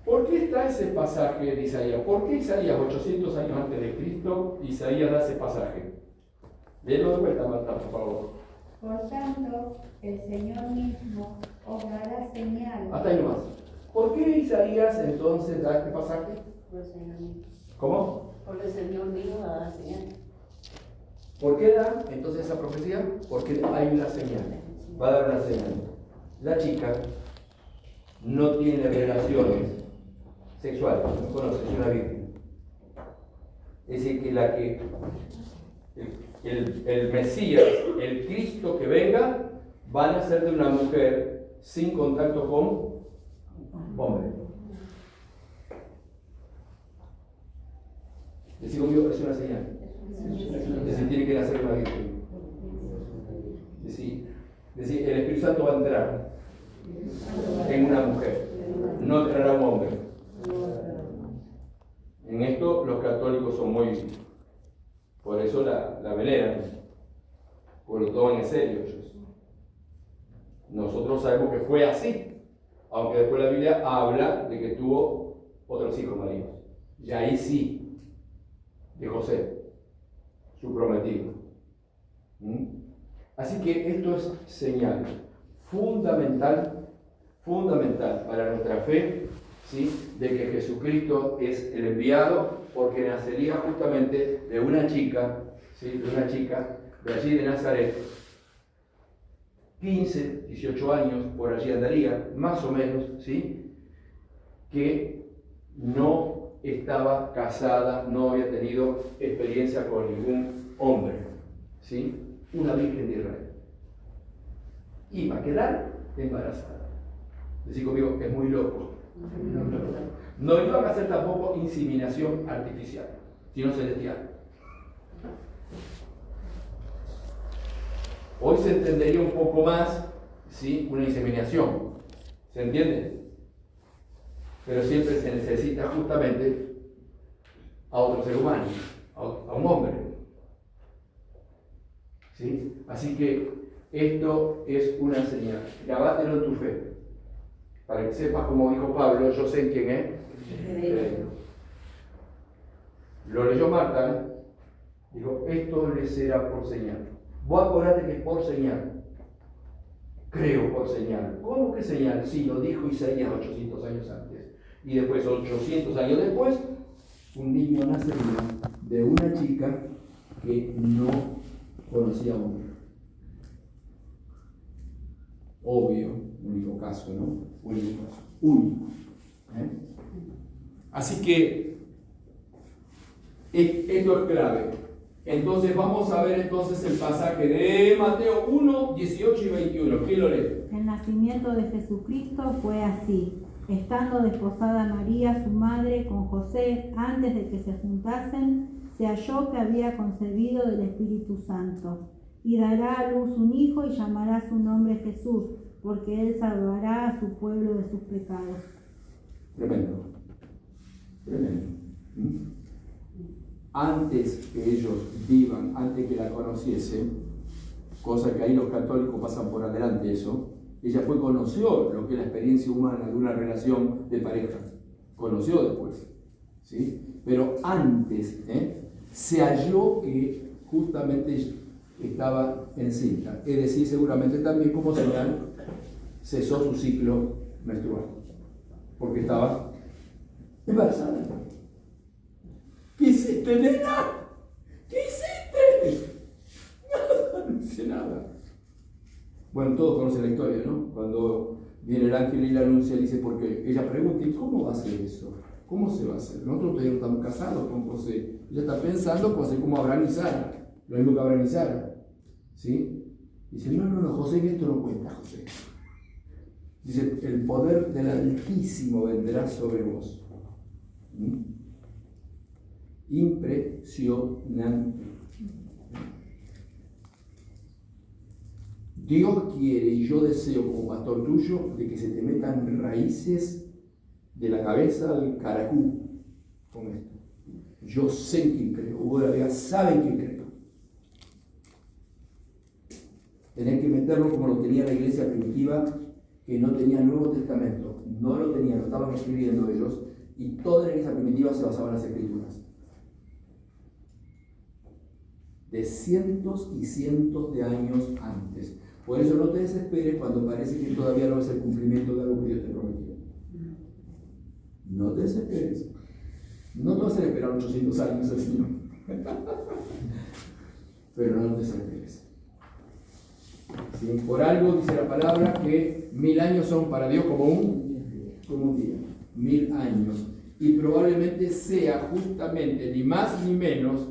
[SPEAKER 1] ¿Por qué está ese pasaje de Isaías? ¿Por qué Isaías, 800 años antes de Cristo, Isaías da ese pasaje? Léelo de vuelta, Marta, por favor.
[SPEAKER 6] Por tanto, el Señor mismo os dará señal.
[SPEAKER 1] Hasta ahí nomás. ¿Por qué Isaías entonces da este pasaje?
[SPEAKER 6] Por el Señor mismo.
[SPEAKER 1] ¿Cómo?
[SPEAKER 6] Por el Señor mismo dará señal.
[SPEAKER 1] ¿Por qué da entonces esa profecía? Porque hay una señal. Va a dar una señal. La chica no tiene relaciones sexuales, no conoce, es una virgen. Es decir, que el Mesías, el Cristo que venga, van a ser de una mujer sin contacto con hombre. Decir conmigo, es una señal. Es decir, tiene que nacer una virgen. Es decir, el Espíritu Santo va a entrar en una mujer, no entrará un hombre. En esto los católicos son muy Por eso la veneran, porque lo toman en serio ellos. Nosotros sabemos que fue así, aunque después la Biblia habla de que tuvo otros hijos maridos. Y ahí sí, de José, su prometido. Así que esto es señal fundamental para nuestra fe, ¿sí? De que Jesucristo es el enviado, porque nacería justamente de una chica, ¿sí? De allí de Nazaret, 15, 18 años, por allí andaría, más o menos, ¿sí? Que no estaba casada, no había tenido experiencia con ningún hombre, ¿sí? Una virgen de Israel. Iba a quedar embarazada. Decir conmigo, es muy loco. No iban a hacer tampoco inseminación artificial, sino celestial. Hoy se entendería un poco más, ¿sí? Una inseminación. ¿Se entiende? Pero siempre se necesita justamente a otro ser humano, a un hombre. ¿Sí? Así que esto es una señal. Grabátelo en tu fe. Para que sepas, como dijo Pablo, yo sé en quién es. Lo leyó Marta, ¿eh? Dijo, esto le será por señal. Vos acordate que es por señal. Creo por señal. ¿Cómo que señal? Sí, lo dijo Isaías 800 años antes. Y después, 800 años después, un niño nacería de una chica que no conocía a hombre. Obvio, único caso, ¿no? Único. Así que esto es clave. Entonces vamos a ver entonces el pasaje de Mateo 1, 18 y 21. ¿Quién lo lee?
[SPEAKER 3] El nacimiento de Jesucristo fue así. Estando desposada María, su madre, con José, antes de que se juntasen, se halló que había concebido del Espíritu Santo. Y dará a luz un hijo y llamará su nombre Jesús, porque él salvará a su pueblo de sus pecados.
[SPEAKER 1] Tremendo. Antes que ellos vivan, antes que la conociesen, cosa que ahí los católicos pasan por adelante eso, ella conoció lo que es la experiencia humana de una relación de pareja. Conoció después, ¿sí? Pero antes, se halló que justamente estaba encinta. Es decir, seguramente también como señal cesó su ciclo menstrual, porque estaba embarazada. ¿Qué hiciste, nena? ¿Qué hiciste? Nada, no hice nada. Bueno, todos conocen la historia, ¿no? Cuando viene el ángel y le anuncia, dice, porque ella pregunta, ¿y cómo va a ser eso? ¿Cómo se va a hacer? Nosotros todavía no estamos casados con José. Ella está pensando José como Abraham y Sara, lo mismo que Abraham y Sara. ¿Sí? Dice, no, José, que esto no cuenta, José. Dice, el poder del Altísimo vendrá sobre vos. Impresionante. Dios quiere y yo deseo como pastor tuyo de que se te metan raíces de la cabeza al caracú con esto. Yo sé en quién creo, Hugo de la Vega sabe en quién creo. Tener que meterlo como lo tenía la iglesia primitiva, que no tenía Nuevo Testamento, no lo tenían, lo estaban escribiendo ellos, y toda la iglesia primitiva se basaba en las Escrituras. De cientos y cientos de años antes. Por eso no te desesperes cuando parece que todavía no es el cumplimiento de algo que Dios te prometió. No te desesperes. No te vas a hacer esperar 800 años al Señor. Pero no te desesperes. ¿Sí? Por algo dice la palabra que 1000 años son para Dios como un día. 1000 años. Y probablemente sea justamente ni más ni menos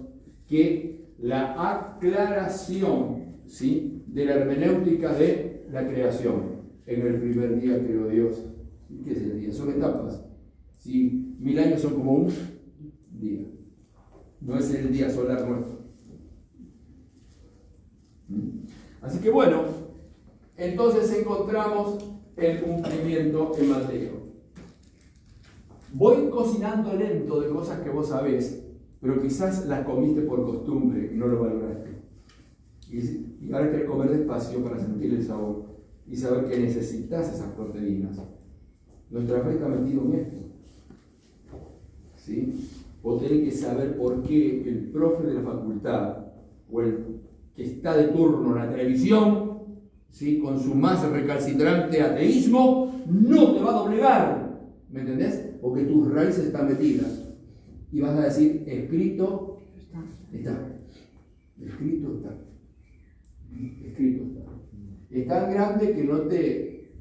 [SPEAKER 1] que la aclaración, ¿sí?, de la hermenéutica de la creación. En el primer día creó Dios. ¿Qué es el día? Son etapas. ¿Sí? 1000 años son como un día. No es el día solar nuestro. Así que bueno, entonces encontramos el cumplimiento en Mateo. Voy cocinando lento de cosas que vos sabés, pero quizás las comiste por costumbre y no lo valoraste. Y ahora querés comer despacio para sentir el sabor y saber que necesitas esas proteínas. Nuestra fe está metida en esto. ¿Sí? Vos tenés que saber por qué el profe de la facultad o el que está de turno en la televisión, ¿sí?, con su más recalcitrante ateísmo, no te va a doblegar. ¿Me entendés? Porque tus raíces están metidas. Y vas a decir, escrito está. Escrito está. Escrito está. Es tan grande que no te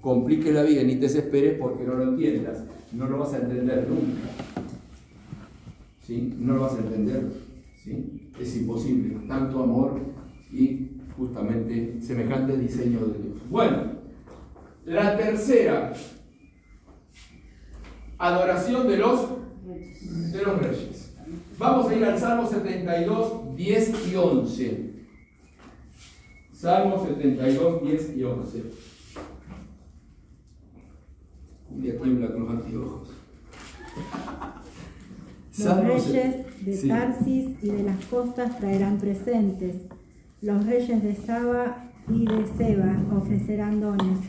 [SPEAKER 1] complique la vida ni te desesperes porque no lo entiendas. No lo vas a entender nunca. ¿Sí? No lo vas a entender. ¿Sí? Es imposible. Tanto amor y justamente semejante diseño de Dios. Bueno, la tercera, adoración de los reyes. Vamos a ir al Salmo 72, 10 y 11. Salmo 72, 10 y 11. Un día tiembla con los anteojos.
[SPEAKER 3] Los reyes de Tarsis y de las costas traerán presentes. Los reyes de Saba y de Seba ofrecerán dones.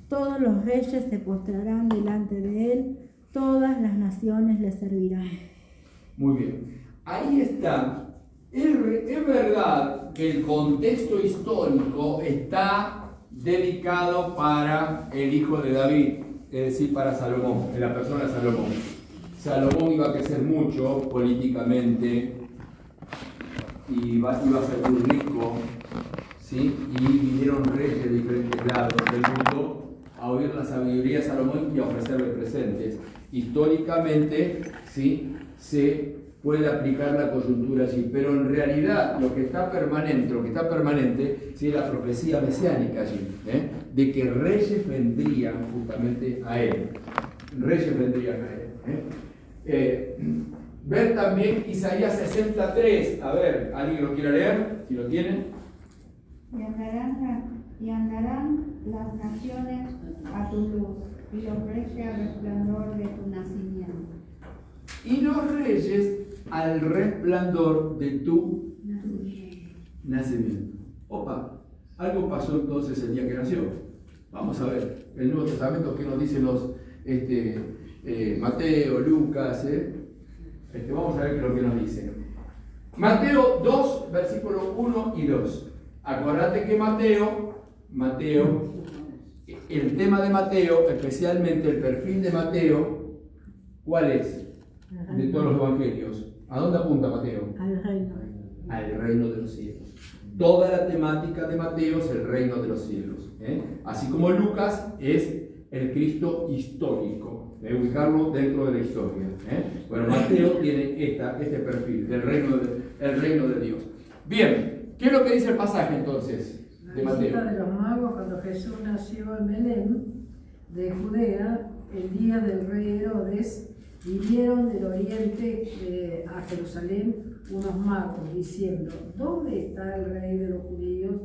[SPEAKER 3] Todos los reyes se postrarán delante de él. Todas las naciones le servirán.
[SPEAKER 1] Muy bien. Ahí está. Es verdad que el contexto histórico está dedicado para el hijo de David, es decir, para Salomón, en la persona de Salomón. Salomón iba a crecer mucho políticamente y iba a ser muy rico, ¿sí? Y vinieron reyes de diferentes lados del mundo a oír la sabiduría de Salomón y a ofrecerle presentes. Históricamente, ¿sí?, se puede aplicar la coyuntura allí, pero en realidad lo que está permanente, ¿sí?, es la profecía mesiánica allí, de que reyes vendrían justamente a él. Reyes vendrían a él. Ver también Isaías 63. A ver, ¿alguien lo quiere leer? Si lo tiene.
[SPEAKER 6] Y andarán las naciones a tu luz, y los reyes al resplandor de tu nacimiento.
[SPEAKER 1] Y los reyes al resplandor de tu nacimiento. Opa, algo pasó entonces el día que nació. Vamos a ver, el Nuevo Testamento, ¿qué nos dicen los Mateo, Lucas? Vamos a ver qué es lo que nos dicen. Mateo 2, versículos 1 y 2. Acordate que Mateo, el tema de Mateo, especialmente el perfil de Mateo, ¿cuál es? De todos los evangelios. ¿A dónde apunta Mateo?
[SPEAKER 3] Al reino.
[SPEAKER 1] Al reino de los cielos. Toda la temática de Mateo es el reino de los cielos. Así como Lucas es el Cristo histórico. Ubicarlo dentro de la historia. Bueno, Mateo tiene este perfil del reino de Dios. Bien, ¿qué es lo que dice el pasaje entonces de
[SPEAKER 2] La
[SPEAKER 1] Mateo?
[SPEAKER 2] visita de los magos cuando Jesús nació en Belén de Judea, el día del rey Herodes, vinieron del oriente a Jerusalén unos magos diciendo: ¿dónde está el rey de los judíos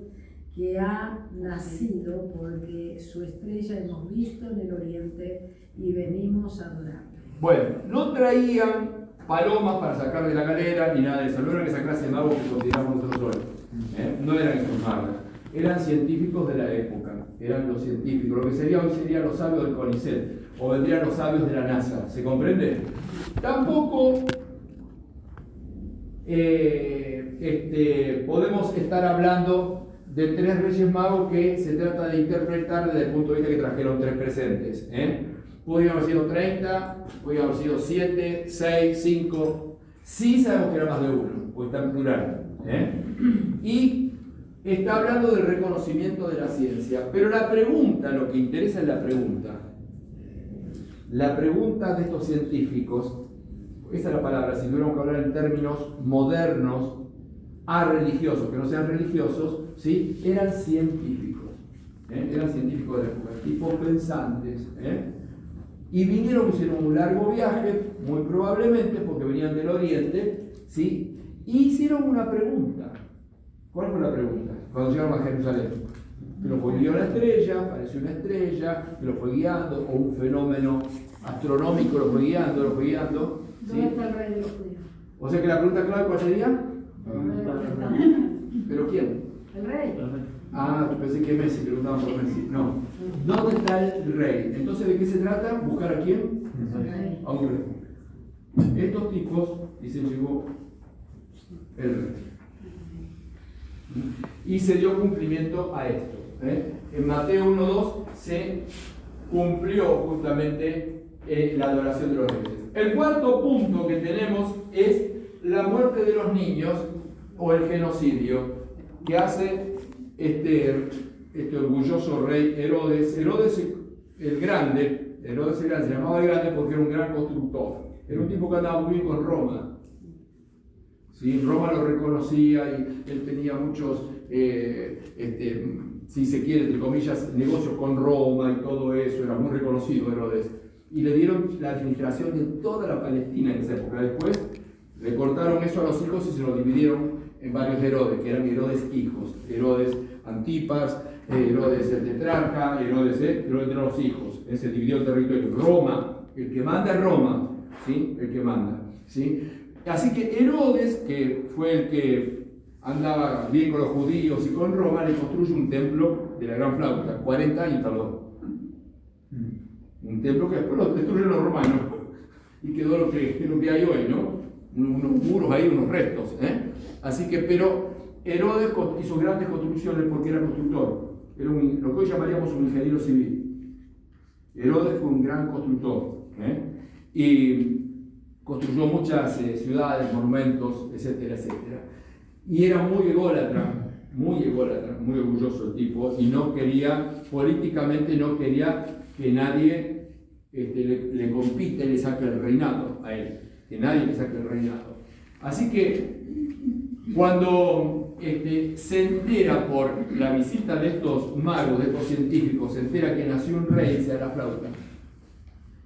[SPEAKER 2] que ha nacido? Porque su estrella hemos visto en el oriente y venimos a adorar.
[SPEAKER 1] Bueno, no traían palomas para sacar de la galera ni nada de eso. No eran esa clase de magos que consideramos nosotros hoy. No eran esos magos. Eran científicos de la época. Eran los científicos. Lo que hoy serían los sabios del CONICET. O vendrían los sabios de la NASA. ¿Se comprende? Tampoco podemos estar hablando de tres reyes magos que se trata de interpretar desde el punto de vista que trajeron tres presentes. Podrían haber sido 30, podrían haber sido 7, 6, 5. Sí sabemos que era más de uno, porque está en plural. Y está hablando del reconocimiento de la ciencia. Pero la pregunta, lo que interesa es la pregunta. La pregunta de estos científicos, esa es la palabra, si tuviéramos que hablar en términos modernos, a religiosos, que no sean religiosos, ¿sí?, eran científicos. Eran científicos de la época, tipos pensantes. Y vinieron, hicieron un largo viaje, muy probablemente, porque venían del oriente, ¿sí?, y hicieron una pregunta. ¿Cuál fue la pregunta? Cuando llegaron a Jerusalén. Que los fue guiando una estrella, apareció una estrella, que los fue guiando, o un fenómeno astronómico los fue guiando.
[SPEAKER 2] ¿Dónde está el rey de los judíos?
[SPEAKER 1] O sea que la pregunta clave, ¿cuál sería? ¿Pero quién?
[SPEAKER 2] El rey.
[SPEAKER 1] Ah, yo pensé que Messi, preguntaban por Messi. No. ¿Dónde está el rey? Entonces, ¿de qué se trata? ¿Buscar a quién? A un rey. Estos tipos, y se llegó el rey. Y se dio cumplimiento a esto. En Mateo 1:2 se cumplió justamente la adoración de los reyes. El cuarto punto que tenemos es la muerte de los niños o el genocidio que hace este orgulloso rey Herodes. Herodes el Grande se llamaba el Grande porque era un gran constructor. Era un tipo que andaba muy bien con Roma. ¿Sí? Roma lo reconocía y él tenía muchos, si se quiere, entre comillas, negocios con Roma y todo eso. Era muy reconocido Herodes. Y le dieron la administración de toda la Palestina en esa época. Después le cortaron eso a los hijos y se lo dividieron en varios Herodes, que eran Herodes hijos. Herodes Antipas, Herodes el tetrarca, Herodes de los hijos. Se dividió el territorio. Roma, el que manda es Roma, ¿sí? El que manda, ¿sí? Así que Herodes, que fue el que andaba bien con los judíos y con Roma, le construye un templo de la gran flauta. 40 años tardó. Un templo que después lo destruyeron los romanos y quedó lo que hay hoy, ¿no? Unos muros ahí, unos restos. Así que, pero Herodes hizo grandes construcciones porque era constructor. Era lo que hoy llamaríamos un ingeniero civil. Herodes fue un gran constructor. Y construyó muchas ciudades, monumentos, etcétera, etcétera. Y era muy ególatra, muy orgulloso el tipo, y no quería, políticamente no quería que nadie le compite, le saque el reinado a él, que nadie le saque el reinado. Así que cuando se entera por la visita de estos magos, de estos científicos, se entera que nació un rey, se da la flauta,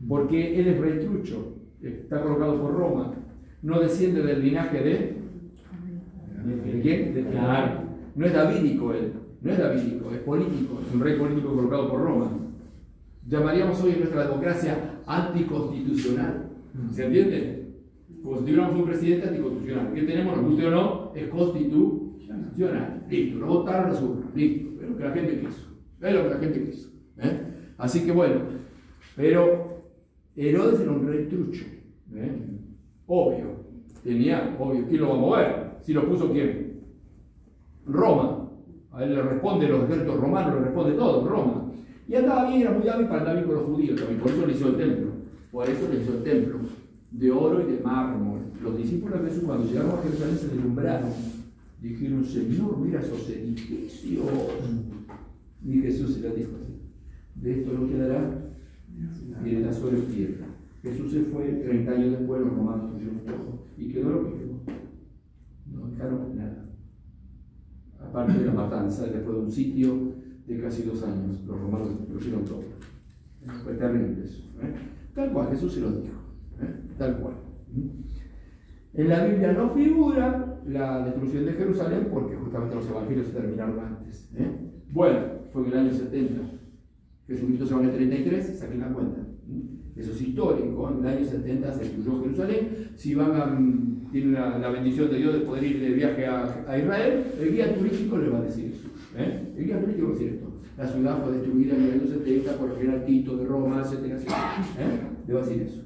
[SPEAKER 1] porque él es rey trucho. Está colocado por Roma, no desciende del linaje ¿de quién? De Claro. No es davídico él, es político, es un rey político colocado por Roma. Llamaríamos hoy en nuestra democracia anticonstitucional. ¿Se entiende? Como si tuviéramos un presidente anticonstitucional. ¿Qué tenemos? Nos guste o no, es constitucional. Listo, lo votaron las urnas, listo, es lo que la gente quiso. Así que bueno, pero Herodes era un rey trucho, obvio, ¿quién lo va a mover? Si lo puso ¿quién? Roma. A él le responde los ejércitos romanos, le responde todo, Roma. Y andaba bien, era muy hábil para andar bien con los judíos también, por eso le hizo el templo, de oro y de mármol. Los discípulos de Jesús cuando llegaron a Jerusalén se deslumbraron, dijeron, Señor, mira esos edificios. Y Jesús se les dijo así, de esto no quedará y de la suelo tierra. Jesús se fue, 30 años después los romanos destruyeron todo y quedó lo que quedó. No dejaron nada. Aparte de la matanza, después de un sitio de casi 2 años, los romanos destruyeron todo. Fue terrible eso. Tal cual, Jesús se lo dijo. Tal cual. En la Biblia no figura la destrucción de Jerusalén porque justamente los evangelios se terminaron antes. Bueno, fue en el año 70. Jesucristo se va en el 33, saquen la cuenta. Eso es histórico. En el año 70 se destruyó Jerusalén. Si tienen la bendición de Dios de poder ir de viaje a Israel, el guía turístico le va a decir eso. El guía turístico va a decir esto. La ciudad fue destruida en el año 70 por el general Tito de Roma, etcétera, etcétera. Le va a decir eso.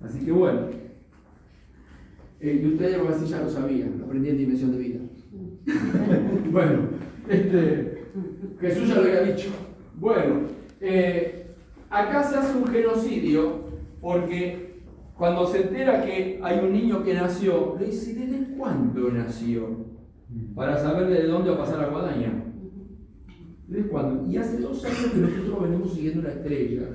[SPEAKER 1] Así que bueno. Y ustedes lo así ya lo sabían, lo aprendí en Dimensión de Vida. Bueno, Jesús ya lo había dicho. Bueno, acá se hace un genocidio porque cuando se entera que hay un niño que nació, le dice, ¿desde cuándo nació? Para saber de dónde va a pasar la guadaña. ¿Desde cuándo? Y hace 2 años que nosotros venimos siguiendo la estrella.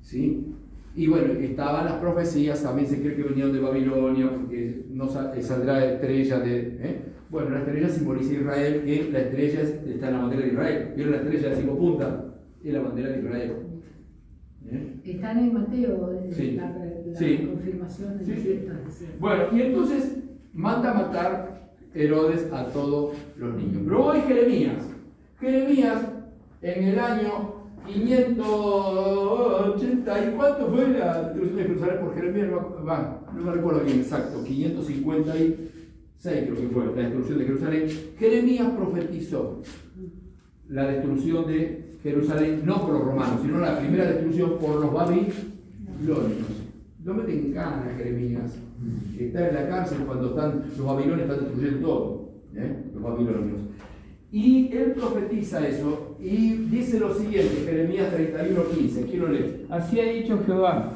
[SPEAKER 1] ¿Sí? Y bueno, estaban las profecías, también se cree que venían de Babilonia, porque no saldrá estrella de... Bueno, la estrella simboliza Israel, que la estrella está en la bandera de Israel. ¿Vieron la estrella de 5 puntas? Es la bandera de Israel.
[SPEAKER 2] Están en Mateo,
[SPEAKER 1] sí.
[SPEAKER 2] la confirmación de
[SPEAKER 1] sí. Bueno, y entonces manda a matar Herodes a todos los niños. Pero hoy Jeremías, en el año 580, ¿y cuánto fue la destrucción de Jerusalén por Jeremías? no me recuerdo bien exacto, 556 creo que fue la destrucción de Jerusalén, Jeremías profetizó la destrucción de Jerusalén, no por los romanos, sino la primera destrucción por los babilonios. No me te encanta Jeremías, que está en la cárcel cuando los babilonios están destruyendo todo, los babilonios. Y él profetiza eso y dice lo siguiente, Jeremías 31:15, ¿quién lo lee?
[SPEAKER 4] Así ha dicho Jehová,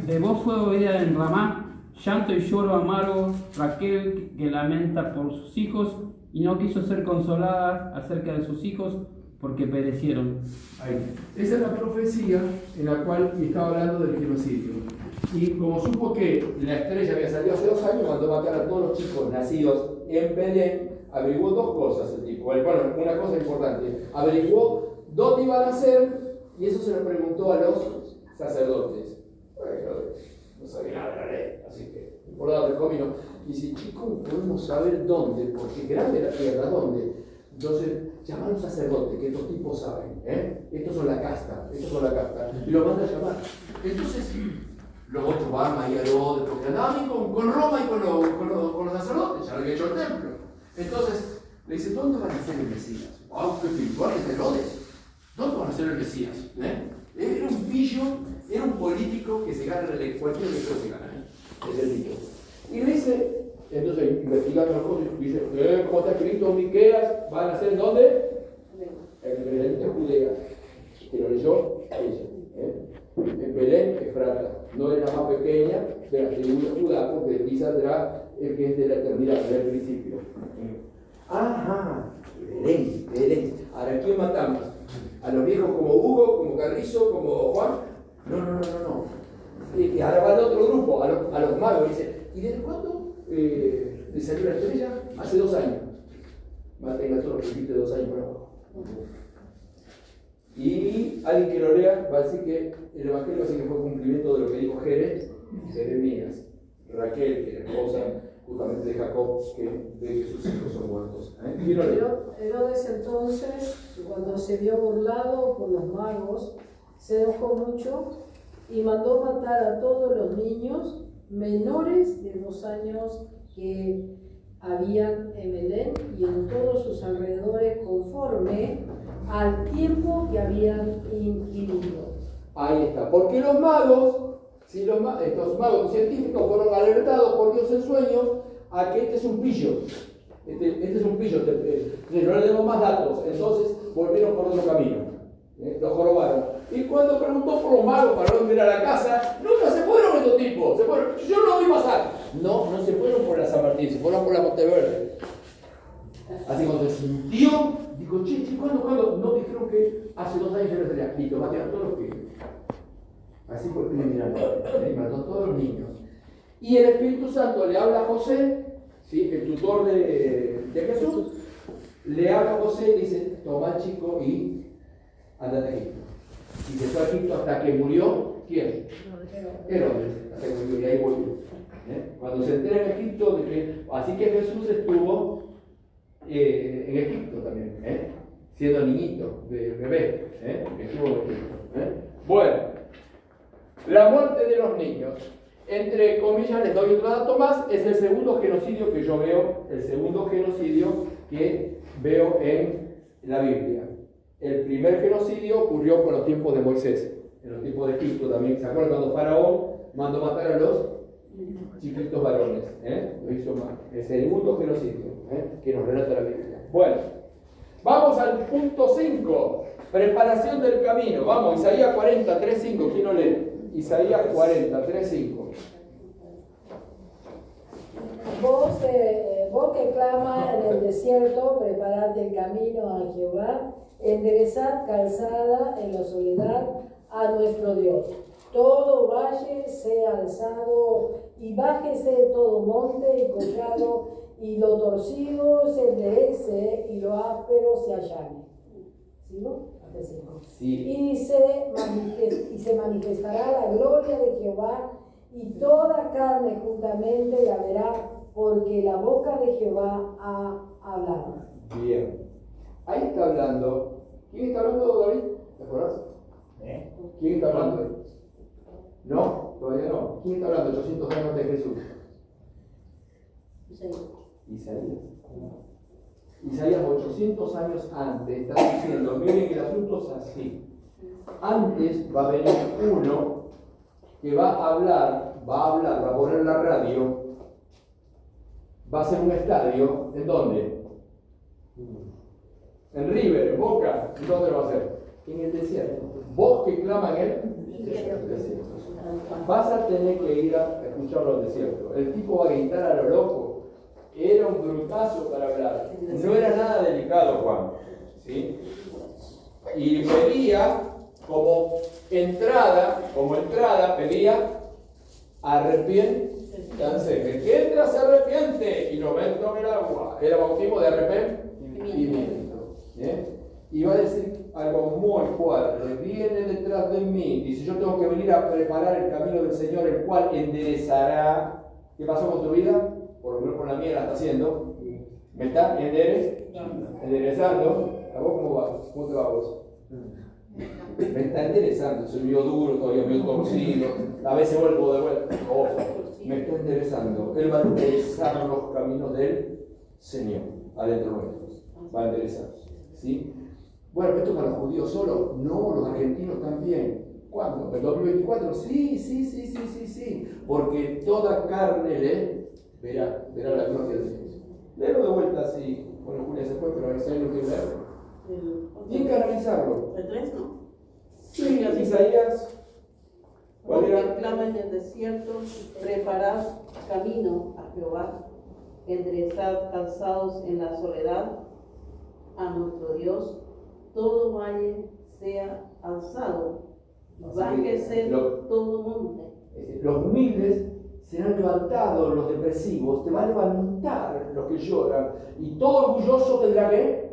[SPEAKER 4] de vos fue oída en Ramá, llanto y lloro amargo, Raquel que lamenta por sus hijos y no quiso ser consolada acerca de sus hijos porque perecieron.
[SPEAKER 1] Ahí. Esa es la profecía en la cual estaba hablando del genocidio. Y como supo que la estrella había salido hace 2 años, mandó matar a todos los chicos nacidos en Belén, averiguó 2 cosas el tipo. Bueno, una cosa importante, averiguó dónde iban a ser y eso se lo preguntó a los sacerdotes. Bueno, no sabía nada de la ley, así que por lado del camino. Y dice, chicos, podemos saber dónde, porque es grande la tierra, ¿dónde? Entonces, llama a un sacerdote, que estos tipos saben, estos son la casta, y lo manda a llamar. Entonces, los otros van a Herodes, porque andaban con Roma y con los sacerdotes, ya lo había hecho el templo. Entonces, le dice, ¿dónde van a ser el Mesías? ¡Wow, qué espiritual es Herodes! ¿Dónde van a ser el Mesías? Era un pillo, era un político que se gana cualquier elección se gana, es el dicho. Y le dice, entonces investigando las cosas, dice, ¿cómo está escrito Miqueas? ¿Van a ser dónde? En Belén de Judea, que lo leyó ella. En Belén, Efrata, no era la más pequeña de la tribu de Judá, porque de aquí saldrá el que es de la eternidad, del principio. Ajá, Belén. Ahora, ¿quién matamos? ¿A los viejos como Hugo, como Carrizo, como Juan? No. Y ahora va al otro grupo, a los magos, dice, ¿y desde cuándo le salió la estrella? Hace 2 años. Maten a todos los que hiciste 2 años por abajo. Y alguien que lo lea va a decir que el Evangelio así que fue cumplimiento de lo que dijo Jeremías, Raquel, que es la esposa justamente de Jacob, que ve que sus hijos son muertos. ¿Quién lo lee?
[SPEAKER 2] Herodes entonces, cuando se vio burlado por los magos, se enojó mucho y mandó matar a todos los niños menores de 2 años que habían en Belén y en todos sus alrededores conforme al tiempo que habían inquirido. Ahí
[SPEAKER 1] está, porque los magos, estos magos científicos fueron alertados por Dios en sueños a que este es un pillo. Este es un pillo, no le demos más datos, entonces volvieron por otro camino. Los jorobaron. Y cuando preguntó por los magos para dónde era la casa, nunca se fueron estos tipos. Yo no lo vi pasar. No se fueron por la San Martín, se fueron por la Monteverde. Así cuando se sintió, dijo, che, ¿cuándo? No, dijeron que hace 2 años ya no salía. Listo, mataron a todos los pibes. Así fue criminal. Mató a todos los niños. Y el Espíritu Santo le habla a José, ¿sí? El tutor de Jesús, le habla a José y dice, toma al chico y andate a Egipto. Y se fue a Egipto hasta que murió, ¿quién? Herodes, hasta que murió, y ahí volvió. Cuando se entera en Egipto, así que Jesús estuvo en Egipto también, siendo niñito, bebé, estuvo en Egipto. Bueno, la muerte de los niños, entre comillas, les doy otro dato más, es el segundo genocidio que yo veo, en la Biblia. El primer genocidio ocurrió con los tiempos de Moisés, en los tiempos de Egipto también. ¿Se acuerdan cuando Faraón mandó matar a los chiquitos varones? Lo hizo mal. El segundo genocidio que nos relata la Biblia. Bueno, vamos al punto 5. Preparación del camino. Vamos, Isaías 40, 3:5. ¿Quién lo lee? Isaías 40, 3:5.
[SPEAKER 2] Vos que clama en el desierto, preparad el camino a Jehová, enderezad calzada en la soledad a nuestro Dios. Todo valle sea alzado y bájese todo monte y collado, y lo torcido se enderece y lo áspero se allane. ¿Sigo? Sí. Y se manifestará la gloria de Jehová, y toda carne juntamente la verá, porque la boca de Jehová ha hablado.
[SPEAKER 1] Bien. Ahí está hablando. ¿Quién está hablando, David? ¿Te acuerdas? ¿Quién está hablando? No, todavía no. ¿Quién está hablando? 800 años antes de Jesús? Isaías 800 años antes está diciendo, miren que el asunto es así. Antes va a venir uno que va a hablar, va a poner la radio, va a hacer un estadio, ¿en dónde? En River, en Boca, ¿en dónde lo va a hacer? En el desierto. Vos que claman en el desierto. Vas a tener que ir a escucharlo al desierto. El tipo va a gritar a lo loco. Era un brutazo para hablar. No era nada delicado, Juan. ¿Sí? Y pedía como entrada, pedía arrepiéntanse. El que entra se arrepiente y lo meto en el agua. Era bautismo de arrepentimiento. Y va a decir algo muy fuerte: viene detrás de mí. Dice, yo tengo que venir a preparar el camino del Señor, el cual enderezará. ¿Qué pasó con tu vida? Por lo menos con la mía la está haciendo. ¿Me está enderezando? ¿A vos cómo va? ¿Cómo te va vos? Me está enderezando. Soy medio duro, todavía medio torcido. A veces vuelvo de vuelta. Oh, me está enderezando. Él va a enderezar los caminos del Señor adentro nuestros. Va a enderezar. ¿Sí? Bueno, ¿esto para los judíos solo? No, los argentinos también. ¿Cuándo? ¿El 2024? Sí. Porque toda carne verá la gloria de Dios. Léelo de vuelta así. Bueno, Julia se fue, pero a veces no quiere leerlo. Tienen que analizarlo.
[SPEAKER 5] ¿El 3 no?
[SPEAKER 1] Sí, Isaías. ¿Cuál
[SPEAKER 5] Porque
[SPEAKER 1] era?
[SPEAKER 5] clama en el desierto, preparad camino a Jehová, enderezad calzados en la soledad a nuestro Dios, todo valle sea alzado, bájese todo monte.
[SPEAKER 1] Los humildes serán levantados, los depresivos, te va a levantar los que lloran, y todo orgulloso tendrá que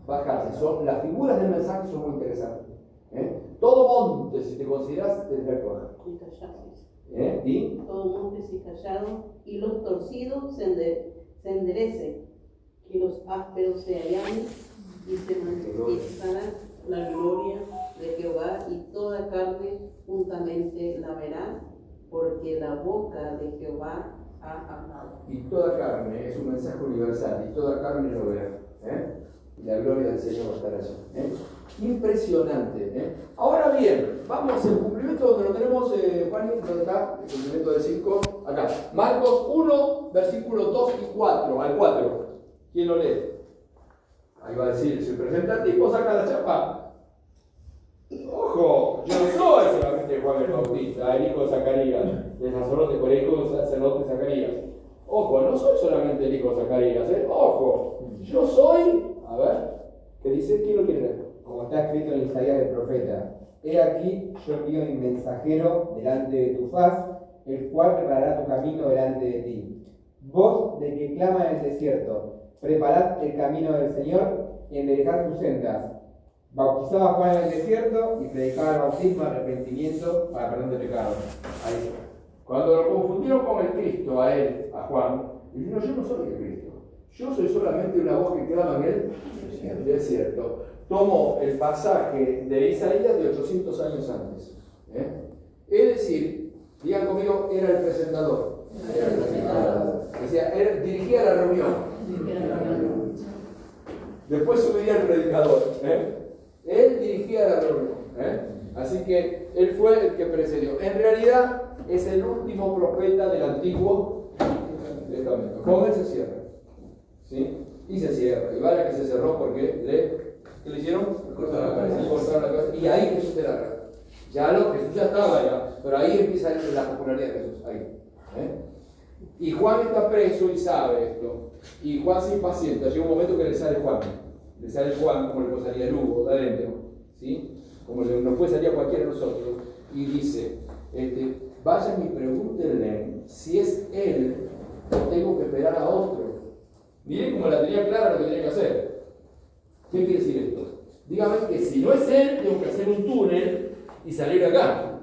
[SPEAKER 1] bajarse. Las figuras del mensaje son muy interesantes. Todo monte, si te consideras, tendrá que bajar.
[SPEAKER 5] Y callados.
[SPEAKER 1] ¿Y?
[SPEAKER 5] Todo monte y callado, y los torcidos se enderecen, y los ásperos se allanen, y se manifestará la gloria de Jehová, y toda carne juntamente la verá, porque la boca de Jehová ha hablado.
[SPEAKER 1] Y toda carne, es un mensaje universal, y toda carne lo verá. Y la gloria del Señor va a estar allí. Impresionante. Ahora bien, vamos al cumplimiento donde lo tenemos, Juan, ¿dónde está? El cumplimiento del 5, acá. Marcos 1, versículos 2 y 4, al 4. ¿Quién lo lee? Ahí va a decir, se presenta el tipo, saca la chapa. Ojo, yo no soy solamente Juan el Bautista, el hijo de Zacarías, el sacerdote por el hijo del sacerdote Zacarías. Ojo, no soy solamente el hijo de Zacarías, ojo, yo soy, a ver, ¿qué dice? ¿Quién lo quiere leer?
[SPEAKER 7] Como está escrito en Isaías del profeta: he aquí, yo envío mi mensajero delante de tu faz, el cual preparará tu camino delante de ti. Voz de que clama en el desierto: preparad el camino del Señor y enderezad sus sendas. Bautizaba a Juan en el desierto y predicaba el bautismo de arrepentimiento para perdón de pecados.
[SPEAKER 1] Ahí está. Cuando lo confundieron con el Cristo, a él, a Juan, dijo, no, yo no soy el Cristo. Yo soy solamente una voz que clama en el desierto. Tomo el pasaje de Isaías de 800 años antes. Es decir, digan conmigo, era el presentador. Decía, él dirigía la reunión. Después subiría el predicador. Él dirigía la reunión. Así que él fue el que precedió. En realidad es el último profeta del Antiguo Testamento. Con él se cierra. ¿Sí? Y se cierra. Y vale que se cerró porque ¿qué le hicieron? Cortaron la cabeza. Y ahí Jesús era rey. Jesús ya estaba allá. Pero ahí empieza la popularidad de Jesús. Ahí. Y Juan está preso y sabe esto. Y Juan se impacienta. Llega un momento que le sale Juan. Le sale Juan como le puede salir a Lugo, de adentro. ¿Sí? Como nos puede salir a cualquiera de nosotros. Y dice, vayan y pregúntenle si es él o tengo que esperar a otro. Miren cómo la tenía clara lo que tenía que hacer. ¿Qué quiere decir esto? Dígame que si no es él, tengo que hacer un túnel y salir de acá.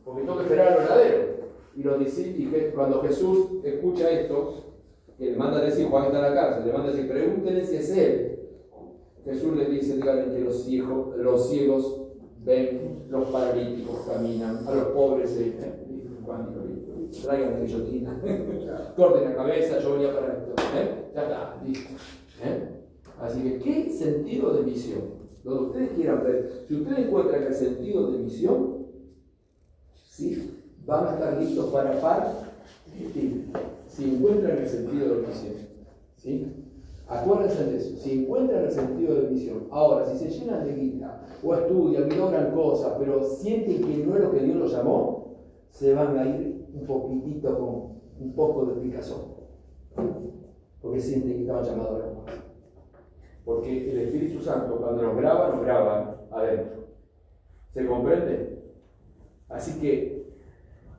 [SPEAKER 1] Porque tengo que esperar al verdadero. Y cuando Jesús escucha esto, que le manda a decir, Juan está en la cárcel, le manda a decir, pregúntenle si es él. Jesús le dice, díganle que los ciegos ven, los paralíticos caminan, a los pobres Juan dijo, traigan la guillotina, corten la cabeza, yo venía para esto, ya está, listo. Así que, ¿qué sentido de misión? Lo que ustedes quieran ver, si ustedes encuentran el sentido de misión, ¿sí? Van a estar listos para partir. Si encuentran el sentido de misión, ¿sí? Acuérdense de eso, si encuentran el sentido de misión. Ahora, si se llenan de guita, o estudian, y logran cosas, pero sienten que no es lo que Dios los llamó, se van a ir un poquitito con un poco de picazón. Porque sienten que estaban llamados a algo más. Porque el Espíritu Santo, cuando nos graba adentro. ¿Se comprende? Así que,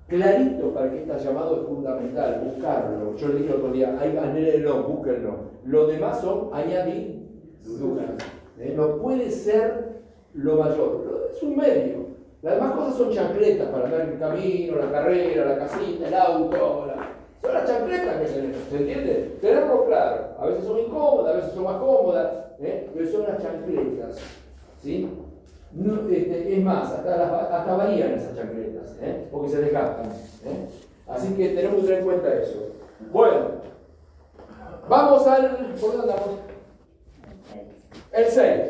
[SPEAKER 1] clarito para que está llamado es fundamental, buscarlo. Yo le dije el otro día, anhélenlo, búsquenlo. Lo demás son añadiduras. No puede ser lo mayor, es un medio. Las demás cosas son chancletas para andar en el camino, la carrera, la casita, el auto. Son las chancletas que tenemos, ¿se entiende? Tenerlo claro. A veces son incómodas, a veces son más cómodas, pero son las chancletas. ¿Sí? No, es más, hasta varían esas chancletas, porque se desgastan. Así que tenemos que tener en cuenta eso. Bueno, vamos al... ¿Por dónde andamos? El 6.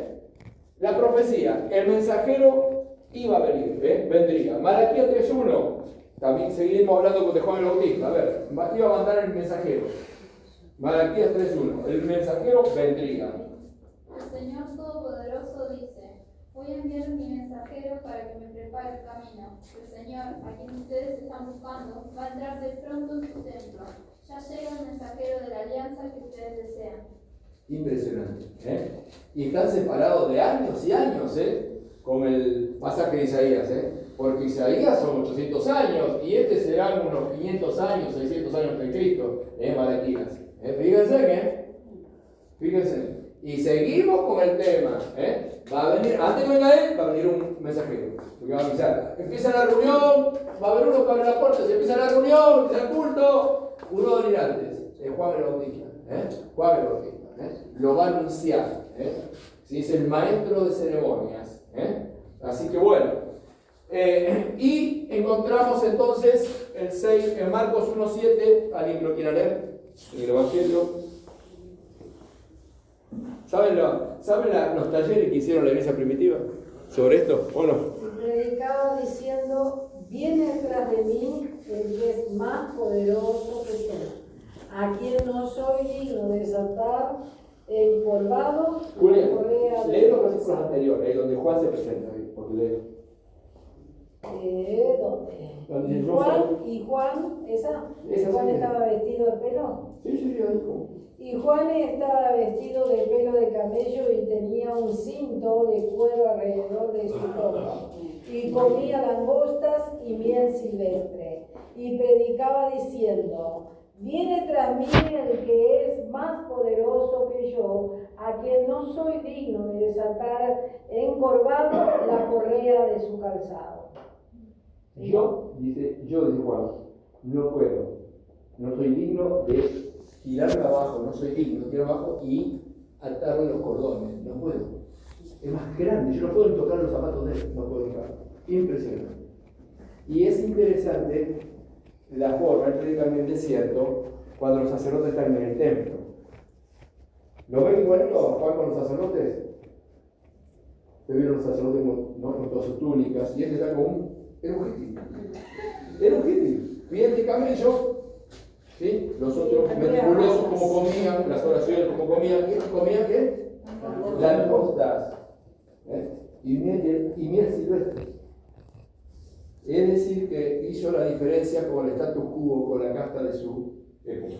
[SPEAKER 1] La profecía. El mensajero iba a venir, vendría. Malaquías 3.1. También seguimos hablando de Juan el Bautista. A ver, iba a mandar el mensajero. Malaquías 3.1. El mensajero vendría.
[SPEAKER 8] El Señor Todopoderoso dice: voy a enviar mi mensajero para que me prepare el camino. El Señor, a quien ustedes están buscando, va a entrar de pronto en su templo. Ya llega el mensajero de la alianza que ustedes desean.
[SPEAKER 1] Impresionante. Y están separados de años y años, con el pasaje de Isaías, porque Isaías son 800 años y serán unos 500 años, 600 años de Cristo, Malaquías. Fíjense. Y seguimos con el tema. Va a venir, antes que venga él, va a venir un mensajero. Porque va a avisar. Empieza la reunión, va a haber uno que abre la puerta, se empieza la reunión, empieza el culto. Uno va a venir antes, Juan el Bautista. Juan el Bautista. Lo va a anunciar. ¿Sí? Es el maestro de ceremonias. Así que bueno. Y encontramos entonces el 6 en Marcos 1.7. ¿Alguien que lo quiera leer? En el Evangelio. ¿Saben los talleres que hicieron la iglesia primitiva sobre esto o no?
[SPEAKER 2] Predicaba diciendo: viene tras de mí el que es más poderoso que yo, a quien no soy digno de desatar encorvado
[SPEAKER 1] Julián,
[SPEAKER 2] la correa
[SPEAKER 1] lee los versículos anteriores, ahí donde Juan se presenta, porque lee.
[SPEAKER 2] ¿Dónde? Juan, ¿esa Juan
[SPEAKER 1] sí.
[SPEAKER 2] estaba vestido de pelo.
[SPEAKER 1] Sí, ahí como.
[SPEAKER 2] Y Juan estaba vestido de pelo de camello y tenía un cinto de cuero alrededor de su ropa. Y comía langostas y miel silvestre. Y predicaba diciendo: viene tras mí el que es más poderoso que yo, a quien no soy digno de desatar encorvado la correa de su calzado.
[SPEAKER 1] Yo, dice Juan, no puedo, no soy digno de tirarme abajo, no soy digno de tirar abajo y atarle los cordones, no puedo. Es más grande, yo no puedo tocar los zapatos de él, no puedo tocar. Impresionante. Y es interesante la forma, él predica en el desierto, cuando los sacerdotes están en el templo. ¿Lo ven igualito Juan con los sacerdotes? Se vieron los sacerdotes con todas sus túnicas, y él está con era un hippie, piel de camello, ¿sí? Los otros meticulosos como comían, las oraciones como comían, ¿qué comían? ¿Qué? Langostas, y miel silvestre. Es decir, que hizo la diferencia con el status quo, con la casta de su época.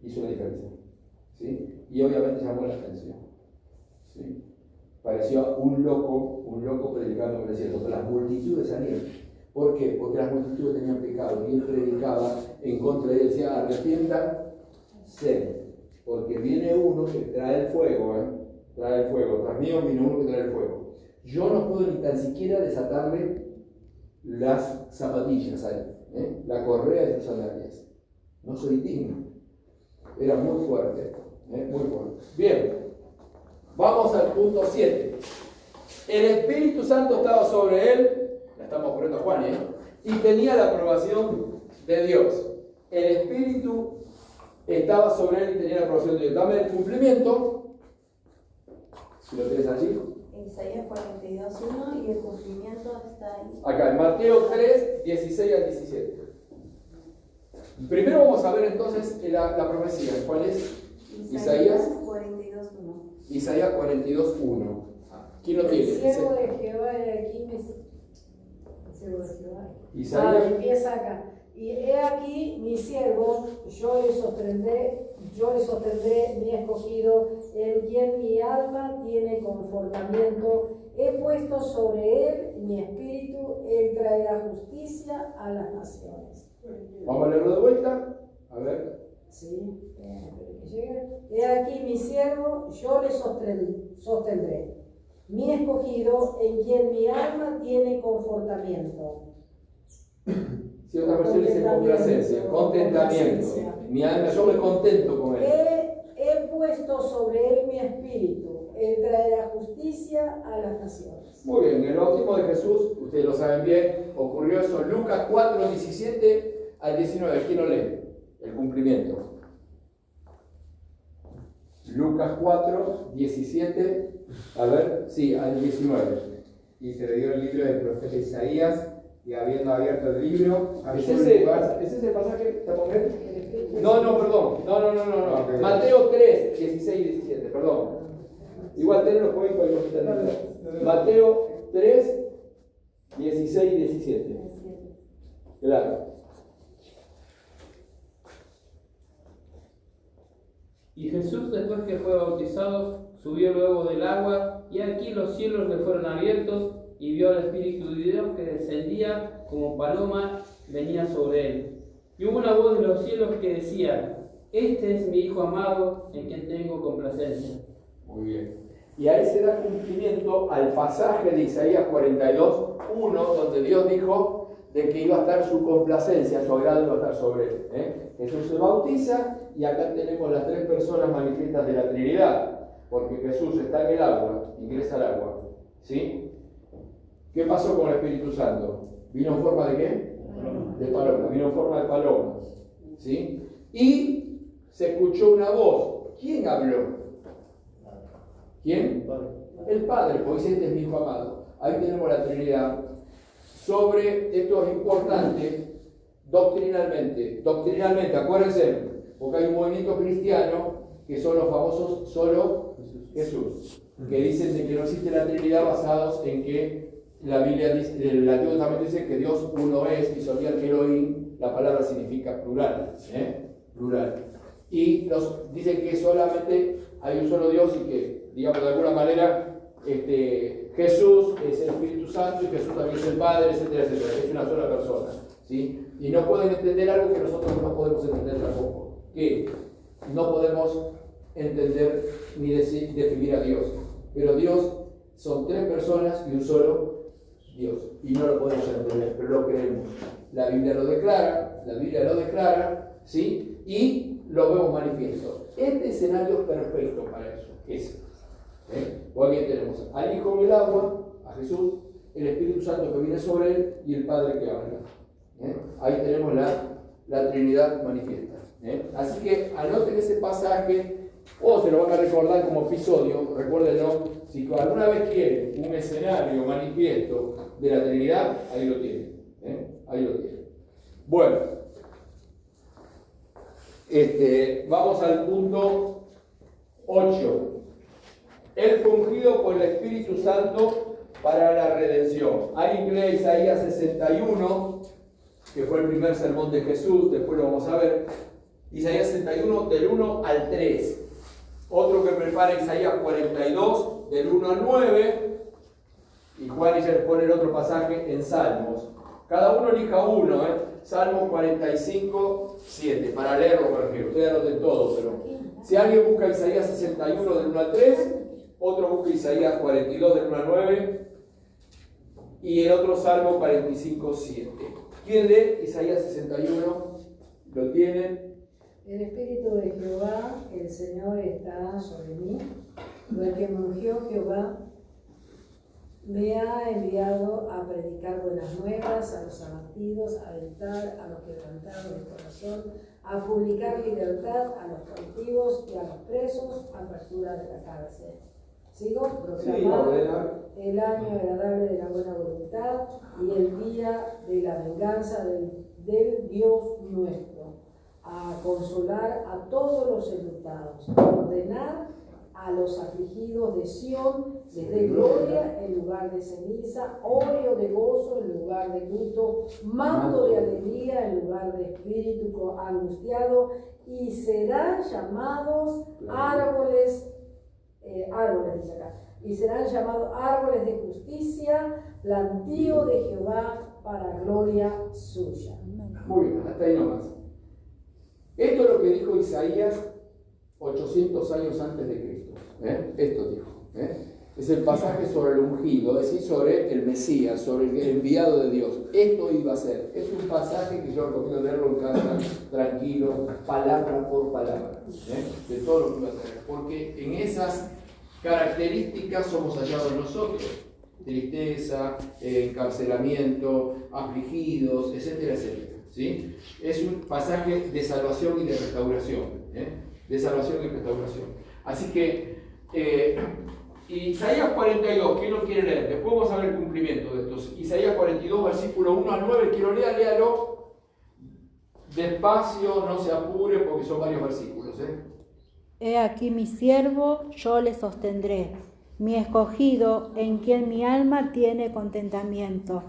[SPEAKER 1] Hizo la diferencia, ¿sí? Y obviamente llamó la atención, ¿sí? Pareció un loco predicando en el desierto, pero las multitudes salían. ¿Por qué? Porque las multitudes tenían pecado y él predicaba en contra de él, decía: arrepiéntanse, porque viene uno que trae el fuego, tras mío viene uno que trae el fuego. Yo no puedo ni tan siquiera desatarle las zapatillas a él, la correa de sus sandalias. No soy digno. Era muy fuerte, muy fuerte. Bien. Vamos al punto 7. El Espíritu Santo estaba sobre él, la estamos poniendo a Juan, y tenía la aprobación de Dios. El Espíritu estaba sobre él y tenía la aprobación de Dios. Dame el cumplimiento. Si lo tienes allí.
[SPEAKER 9] Isaías 42:1 y el cumplimiento está ahí.
[SPEAKER 1] Acá, en Mateo 3, 16 al 17. Primero vamos a ver entonces la profecía. ¿Cuál es? Isaías
[SPEAKER 9] 42:1.
[SPEAKER 1] Isaías 42:1. ¿Quién lo tiene?
[SPEAKER 2] El siervo de Jehová de aquí me... El siervo de Jehová.
[SPEAKER 1] Isaías.
[SPEAKER 2] Empieza acá. Y he aquí mi siervo, yo le sostendré mi escogido, en quien mi alma tiene confortamiento. He puesto sobre él mi espíritu, él traerá justicia a las naciones.
[SPEAKER 1] Vamos a leerlo de vuelta. A ver.
[SPEAKER 2] Sí, que llegue. He aquí mi siervo, yo le sostendré. Mi escogido, en quien mi alma tiene confortamiento.
[SPEAKER 1] Si otra versión dice complacencia, contentamiento. Mi alma, yo me contento con él.
[SPEAKER 2] He puesto sobre él mi espíritu, él traerá justicia a las naciones.
[SPEAKER 1] Muy bien, el bautismo de Jesús, ustedes lo saben bien, ocurrió eso en Lucas 4, 17 al 19. ¿Quién lo lee? El cumplimiento. Lucas 4, 17, a ver, sí, al 19.
[SPEAKER 7] Y se le dio el libro del profeta Isaías, y habiendo abierto el libro,
[SPEAKER 1] ¿Es
[SPEAKER 7] halló
[SPEAKER 1] ese,
[SPEAKER 7] un lugar.
[SPEAKER 1] ¿Es ese el pasaje? ¿Estamos bien?
[SPEAKER 2] El
[SPEAKER 1] No, perdón. No.
[SPEAKER 7] Ok.
[SPEAKER 1] Mateo 3, 16 y 17, perdón. Igual tenlo por ahí cualquier cosita. Mateo 3, 16 y 17. Claro.
[SPEAKER 4] Y Jesús, después que fue bautizado, subió luego del agua, y aquí los cielos le fueron abiertos, y vio al Espíritu de Dios que descendía como paloma, venía sobre él. Y hubo una voz de los cielos que decía: Este es mi Hijo amado, en quien tengo complacencia.
[SPEAKER 1] Muy bien. Y ahí se da cumplimiento al pasaje de Isaías 42, 1, donde Dios dijo de que iba a estar su complacencia, su agrado iba a estar sobre él. Jesús se bautiza y acá tenemos las tres personas manifiestas de la Trinidad, porque Jesús está en el agua, ingresa al agua. ¿Sí? ¿Qué pasó con el Espíritu Santo? ¿Vino en forma de qué? De paloma. Vino en forma de paloma. ¿Sí? Y se escuchó una voz. ¿Quién habló? ¿Quién? El Padre, porque dice: Este es mi Hijo amado. Ahí tenemos la Trinidad. Sobre esto es importante doctrinalmente. Doctrinalmente, acuérdense, porque hay un movimiento cristiano que son los famosos solo Jesús, que dicen de que no existe la Trinidad, basados en que la Biblia dice, el Antiguo Testamento dice que Dios uno es, y se olvida que Elohim, la palabra significa plural, plural. Y nos dicen que solamente hay un solo Dios y que, digamos, de alguna manera, Jesús es el Espíritu Santo y Jesús también es el Padre, etcétera, etcétera. Es una sola persona, ¿sí? Y no pueden entender algo que nosotros no podemos entender tampoco, que no podemos entender ni definir a Dios. Pero Dios son tres personas y un solo Dios, y no lo podemos entender, pero lo creemos. La Biblia lo declara, ¿sí? Y lo vemos manifiesto. Este escenario es perfecto para eso. Hoy bien tenemos al Hijo en el agua, a Jesús, el Espíritu Santo que viene sobre él y el Padre que habla. Ahí tenemos la Trinidad manifiesta. Así que anoten ese pasaje, o se lo van a recordar como episodio, recuérdenlo. Si alguna vez quieren un escenario manifiesto de la Trinidad, ahí lo tienen. Ahí lo tienen. Bueno, vamos al punto 8. Él fue ungido por el Espíritu Santo para la redención. Alguien lee Isaías 61, que fue el primer sermón de Jesús, después lo vamos a ver. Isaías 61 del 1 al 3. Otro que prepara Isaías 42 del 1 al 9. Y Juan ya les pone el otro pasaje en Salmos. Cada uno elija uno, Salmos 45, 7. Para leerlo, por ejemplo. Ustedes anoten todo, pero si alguien busca Isaías 61 del 1 al 3, otro busca Isaías 42 del 1 al 9, y el otro Salmo 45, 7. ¿Quién lee Isaías 61? ¿Lo tienen?
[SPEAKER 2] El Espíritu de Jehová, el Señor, está sobre mí, el que me ungió Jehová me ha enviado a predicar buenas nuevas a los abatidos, a alentar a los quebrantados de corazón, a publicar libertad a los cautivos y a los presos, apertura de la cárcel. ¿Sigo? Proclamar el año agradable de la buena voluntad y el día de la venganza del Dios nuestro, a consolar a todos los enlutados, a ordenar a los afligidos de Sión, les dé gloria en lugar de ceniza, óleo de gozo en lugar de luto, manto de alegría en lugar de espíritu angustiado, y serán llamados árboles dice acá, y serán llamados árboles de justicia, plantío de Jehová para gloria suya.
[SPEAKER 1] Muy bien, hasta ahí nomás. Esto es lo que dijo Isaías 800 años antes de Cristo. Esto dijo. Es el pasaje sobre el ungido, es decir, sobre el Mesías, sobre el enviado de Dios. Esto iba a ser. Es un pasaje que yo recomiendo leerlo en casa, tranquilo, palabra por palabra, de todo lo que iba a ser. Porque en esas características somos hallados nosotros. Tristeza, encarcelamiento, afligidos, etcétera, etcétera. ¿Sí? Es un pasaje de salvación y de restauración. De salvación y restauración. Así que Isaías 42, ¿quién lo quiere leer? Después vamos a ver el cumplimiento de estos. Isaías 42, versículo 1 al 9, quiero leer, léalo despacio, no se apure porque son varios versículos.
[SPEAKER 3] He aquí mi siervo, yo le sostendré, mi escogido, en quien mi alma tiene contentamiento.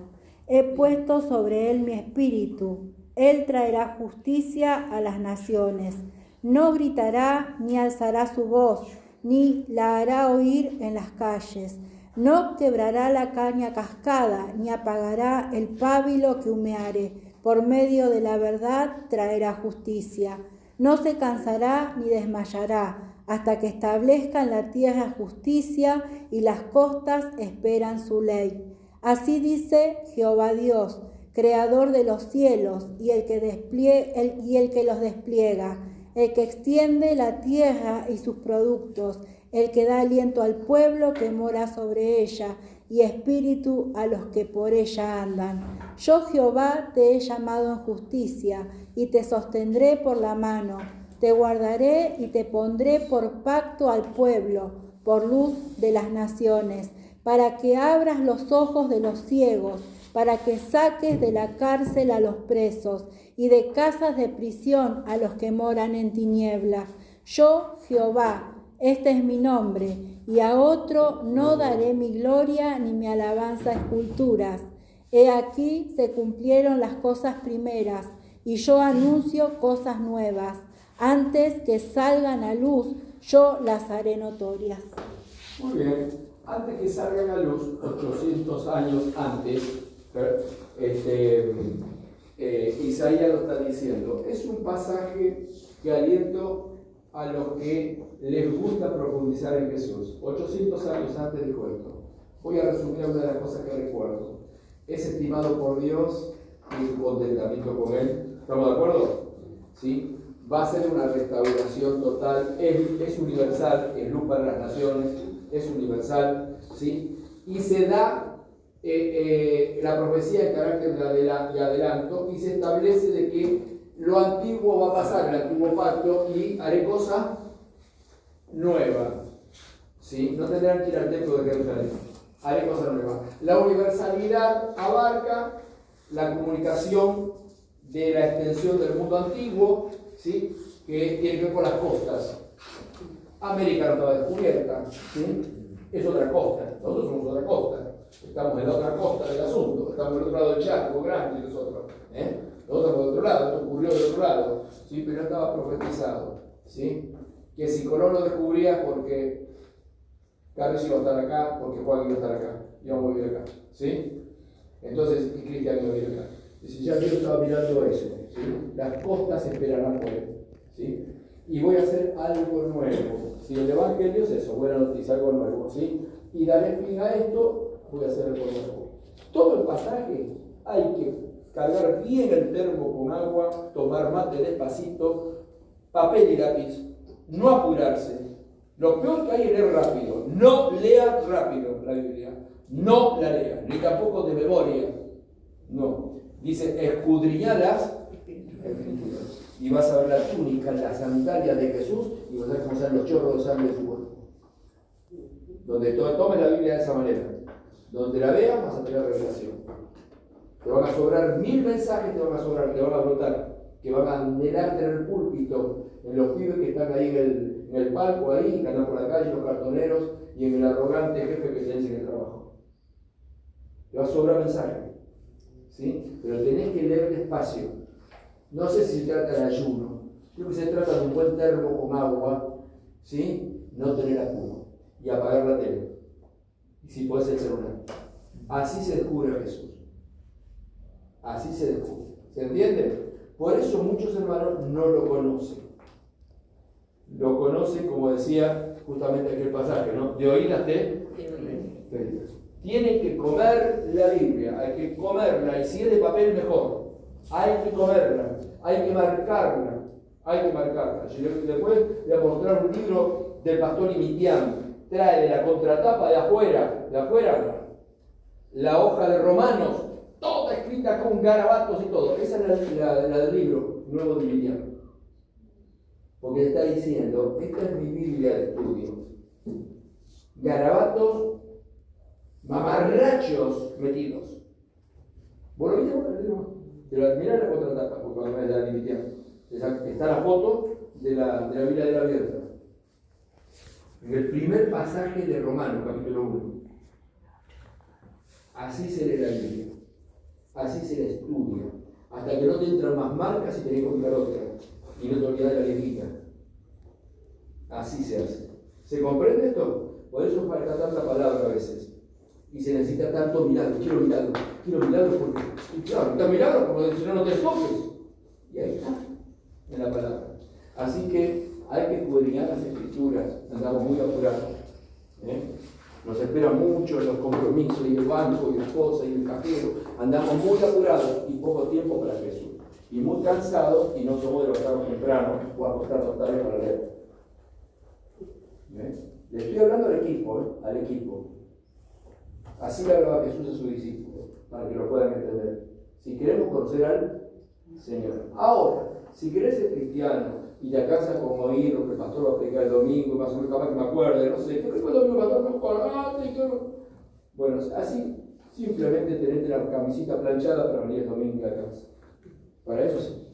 [SPEAKER 3] He puesto sobre él mi espíritu, él traerá justicia a las naciones. No gritará ni alzará su voz, ni la hará oír en las calles. No quebrará la caña cascada, ni apagará el pábilo que humeare. Por medio de la verdad traerá justicia. No se cansará ni desmayará, hasta que establezca en la tierra justicia y las costas esperan su ley. Así dice Jehová Dios, creador de los cielos y el que los despliega, el que extiende la tierra y sus productos, el que da aliento al pueblo que mora sobre ella y espíritu a los que por ella andan. Yo Jehová te he llamado en justicia y te sostendré por la mano, te guardaré y te pondré por pacto al pueblo, por luz de las naciones, para que abras los ojos de los ciegos, para que saques de la cárcel a los presos y de casas de prisión a los que moran en tinieblas. Yo, Jehová, este es mi nombre, y a otro no daré mi gloria ni mi alabanza a esculturas. He aquí se cumplieron las cosas primeras, y yo anuncio cosas nuevas. Antes que salgan a luz, yo las haré notorias.
[SPEAKER 1] Muy bien. Antes que salgan a luz, 800 años antes, Isaías lo está diciendo. Es un pasaje que aliento a los que les gusta profundizar en Jesús. 800 años antes dijo esto. Voy a resumir una de las cosas que recuerdo. Es estimado por Dios y su contentamiento con Él. ¿Estamos de acuerdo? ¿Sí? Va a ser una restauración total. Es universal, es luz para las naciones, es universal. ¿Sí? Y se da la profecía en carácter de adelanto y se establece de que lo antiguo va a pasar, el antiguo pacto, y haré cosas nuevas. ¿Sí? No tendrán que ir al templo de Jerusalén. Haré cosas nuevas. La universalidad abarca la comunicación de la extensión del mundo antiguo, ¿sí? Que tiene que ver con las costas. América no estaba descubierta, ¿sí? Es otra costa. Nosotros somos otra costa. Estamos en la otra costa del asunto. Estamos del otro lado del charco, grande nosotros. Nosotros estamos del otro lado, esto ocurrió del otro lado, ¿sí? Pero no estaba profetizado, ¿sí? Que si Colón lo descubría porque Carlos iba a estar acá, porque Juan iba a estar acá, íbamos a vivir acá, ¿sí? Entonces, y Cristian iba a vivir acá. Dice, ya Dios estaba mirando eso, ¿sí? Las costas esperarán por él, ¿sí? Y voy a hacer algo nuevo. Si el Evangelio es eso, buena noticia, algo nuevo, ¿sí? Y daré fin a esto, voy a hacer algo nuevo. Todo el pasaje hay que cargar bien el termo con agua, tomar mate despacito, papel y lápiz, no apurarse. Lo peor que hay es leer rápido. No lea rápido la Biblia. No la leas, ni tampoco de memoria. No. Dice, escudriñá las Escrituras. Y vas a ver la túnica, la sandalia de Jesús, y vas a ver cómo salen los chorros de sangre de su cuerpo. Donde tomes la Biblia de esa manera. Donde la veas, vas a tener revelación. Te van a sobrar 1000 mensajes, te van a brotar, que van a anhelarte en el púlpito, en los pibes que están ahí en el palco, ahí, que andan por la calle, los cartoneros, y en el arrogante jefe que tenés en el trabajo. Te va a sobrar mensaje, ¿sí? Pero tenés que leer despacio. No sé si se trata de ayuno, creo que se trata de un buen termo con agua, ¿sí? No tener apuro y apagar la tele. Y si puedes el celular. Así se descubre a Jesús. Así se descubre. ¿Se entiende? Por eso muchos hermanos no lo conocen. Lo conocen, como decía justamente aquel pasaje, ¿no? De oídas te oídas. Tienen que comer la Biblia, hay que comerla, y si es de papel mejor. Hay que comerla, hay que marcarla, Yo después voy a mostrar un libro del pastor Imitián, trae de la contratapa de afuera, la hoja de Romanos, toda escrita con garabatos y todo. Esa es la del libro nuevo de Imitián. Porque está diciendo, esta es mi Biblia de estudio. Garabatos, mamarrachos metidos. ¿Vos lo viste? Pero mirá la contratapa, porque cuando me la Imitián. Está la foto de la Biblia de la abierta. En el primer pasaje de Romanos, capítulo 1. Así se lee la Biblia. Así se la estudia. Hasta que no te entran más marcas y tenés que copiar otra. Y no te olvidas de la letrita. Así se hace. ¿Se comprende esto? Por eso falta tanta palabra a veces. Y se necesita tanto milagro. Quiero milagro porque. Y claro, está milagro porque si no, no te toques. Y ahí está, en la palabra. Así que hay que escudriñar las Escrituras. Andamos muy apurados. Nos espera mucho los compromisos y el banco y las cosas y el cajero. Andamos muy apurados y poco tiempo para Jesús. Y muy cansados y no somos de levantarnos temprano o acostarnos tarde para leer. Le estoy hablando al equipo. Así le hablaba Jesús a sus discípulos, para que lo puedan entender. Si queremos conocer al Señor. Ahora, si querés ser cristiano y te alcanzas con oír lo que el pastor va a predicar el domingo, más o menos capaz que me acuerde, no sé, ¿qué recuerdo el domingo pastor? No acuerdo. Bueno, así, simplemente tenete la camisita planchada para venir el domingo a casa. Para eso sí.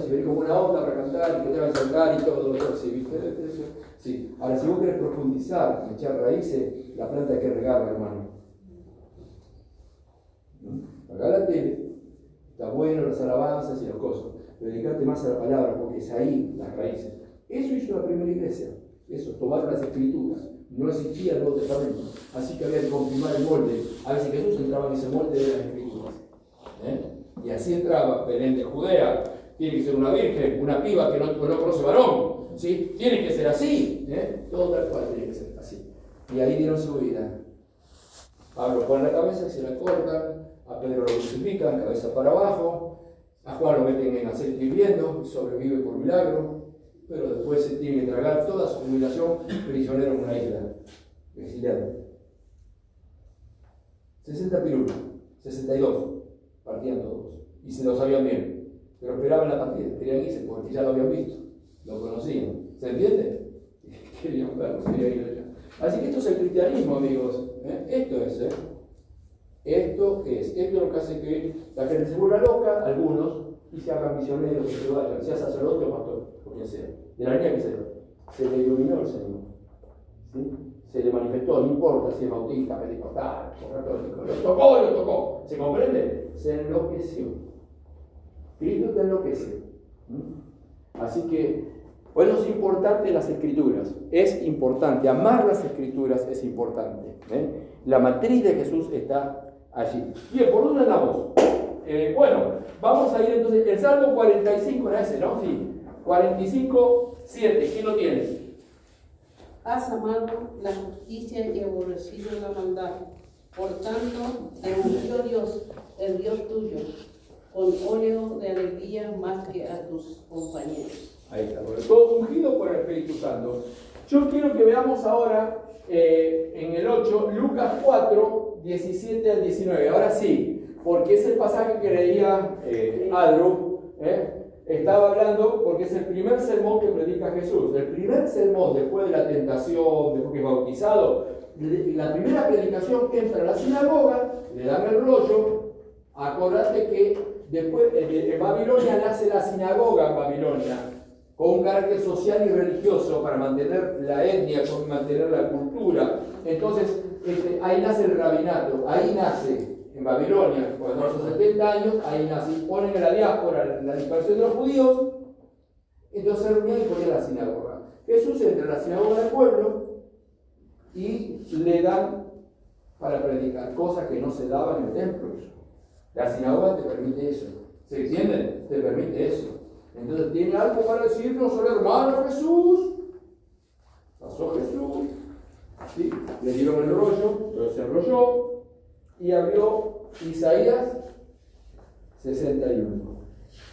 [SPEAKER 1] Venir como una onda para cantar y que te hagan saltar y todo, sí, ¿viste? Sí. Ahora, si vos querés profundizar, echar raíces, la planta hay que regarla, hermano. Acá la tele, está bueno las alabanzas y las cosas, pero dedicarte más a la palabra, porque es ahí las raíces. Eso hizo la primera iglesia, eso, tomar las Escrituras. No existía el Nuevo Testamento, así que había que confirmar el molde. A veces Jesús entraba en ese molde de las Escrituras. Y así entraba Belén de Judea. Tiene que ser una virgen, una piba que no conoce varón, ¿sí? Tiene que ser así, todo tal cual tiene que ser así. Y ahí dieron su vida. Pablo pone la cabeza y se la cortan, a Pedro lo crucifican, cabeza para abajo, a Juan lo meten en aceite hirviendo y sobrevive por milagro, pero después se tiene que tragar toda su jubilación prisionero en una isla, exiliado. 60 pirulos, 62, partían todos, y se lo sabían bien. Pero esperaban la partida, querían irse porque ya lo habían visto, lo conocían. ¿Se entiende? Querían verlo, querían ir allá. Así que esto es el cristianismo, amigos. Esto es lo que hace que la gente se vuelva loca, algunos, y se hagan misioneros, que se vayan, sea sacerdote o pastor, o quien sea. De la línea que sea. Se le iluminó el Señor. ¿Sí? Se le manifestó, no importa si es bautista, pentecostal, católico, lo tocó. ¿Se comprende? Se enloqueció. Cristo te enloquece. Así que, por eso es importante las Escrituras. Es importante. Amar las Escrituras es importante. La matriz de Jesús está allí. Bien, ¿por dónde andamos? Bueno, vamos a ir entonces. El Salmo 45 era ese, ¿no? Sí. 45, 7. ¿Quién lo tiene?
[SPEAKER 5] Has amado la justicia y aborrecido la maldad. Por tanto, te ungió Dios, el Dios tuyo, con óleo de alegría más que a tus compañeros.
[SPEAKER 1] Ahí está, todo ungido por el Espíritu Santo. Yo quiero que veamos ahora en el 8, Lucas 4, 17 al 19. Ahora sí, porque es el pasaje que leía Adru, estaba hablando porque es el primer sermón que predica Jesús. El primer sermón después de la tentación, después que es bautizado, la primera predicación, entra a la sinagoga, le dan el rollo. Acordate que después en Babilonia nace la sinagoga en Babilonia, con un carácter social y religioso para mantener la etnia, para mantener la cultura. Entonces, ahí nace el rabinato, ahí nace en Babilonia, cuando hace 70 años, ahí nace, ponen en la diáspora la dispersión de los judíos, entonces se reunían y ponían la sinagoga. Jesús entra a la sinagoga del pueblo y le dan para predicar, cosas que no se daban en el templo. La sinagoga te permite eso, ¿se entienden? Te permite eso. Entonces tiene algo para decirnos al hermano Jesús. Pasó Jesús, ¿sí? Le dieron el rollo, pero se enrolló y abrió Isaías 61.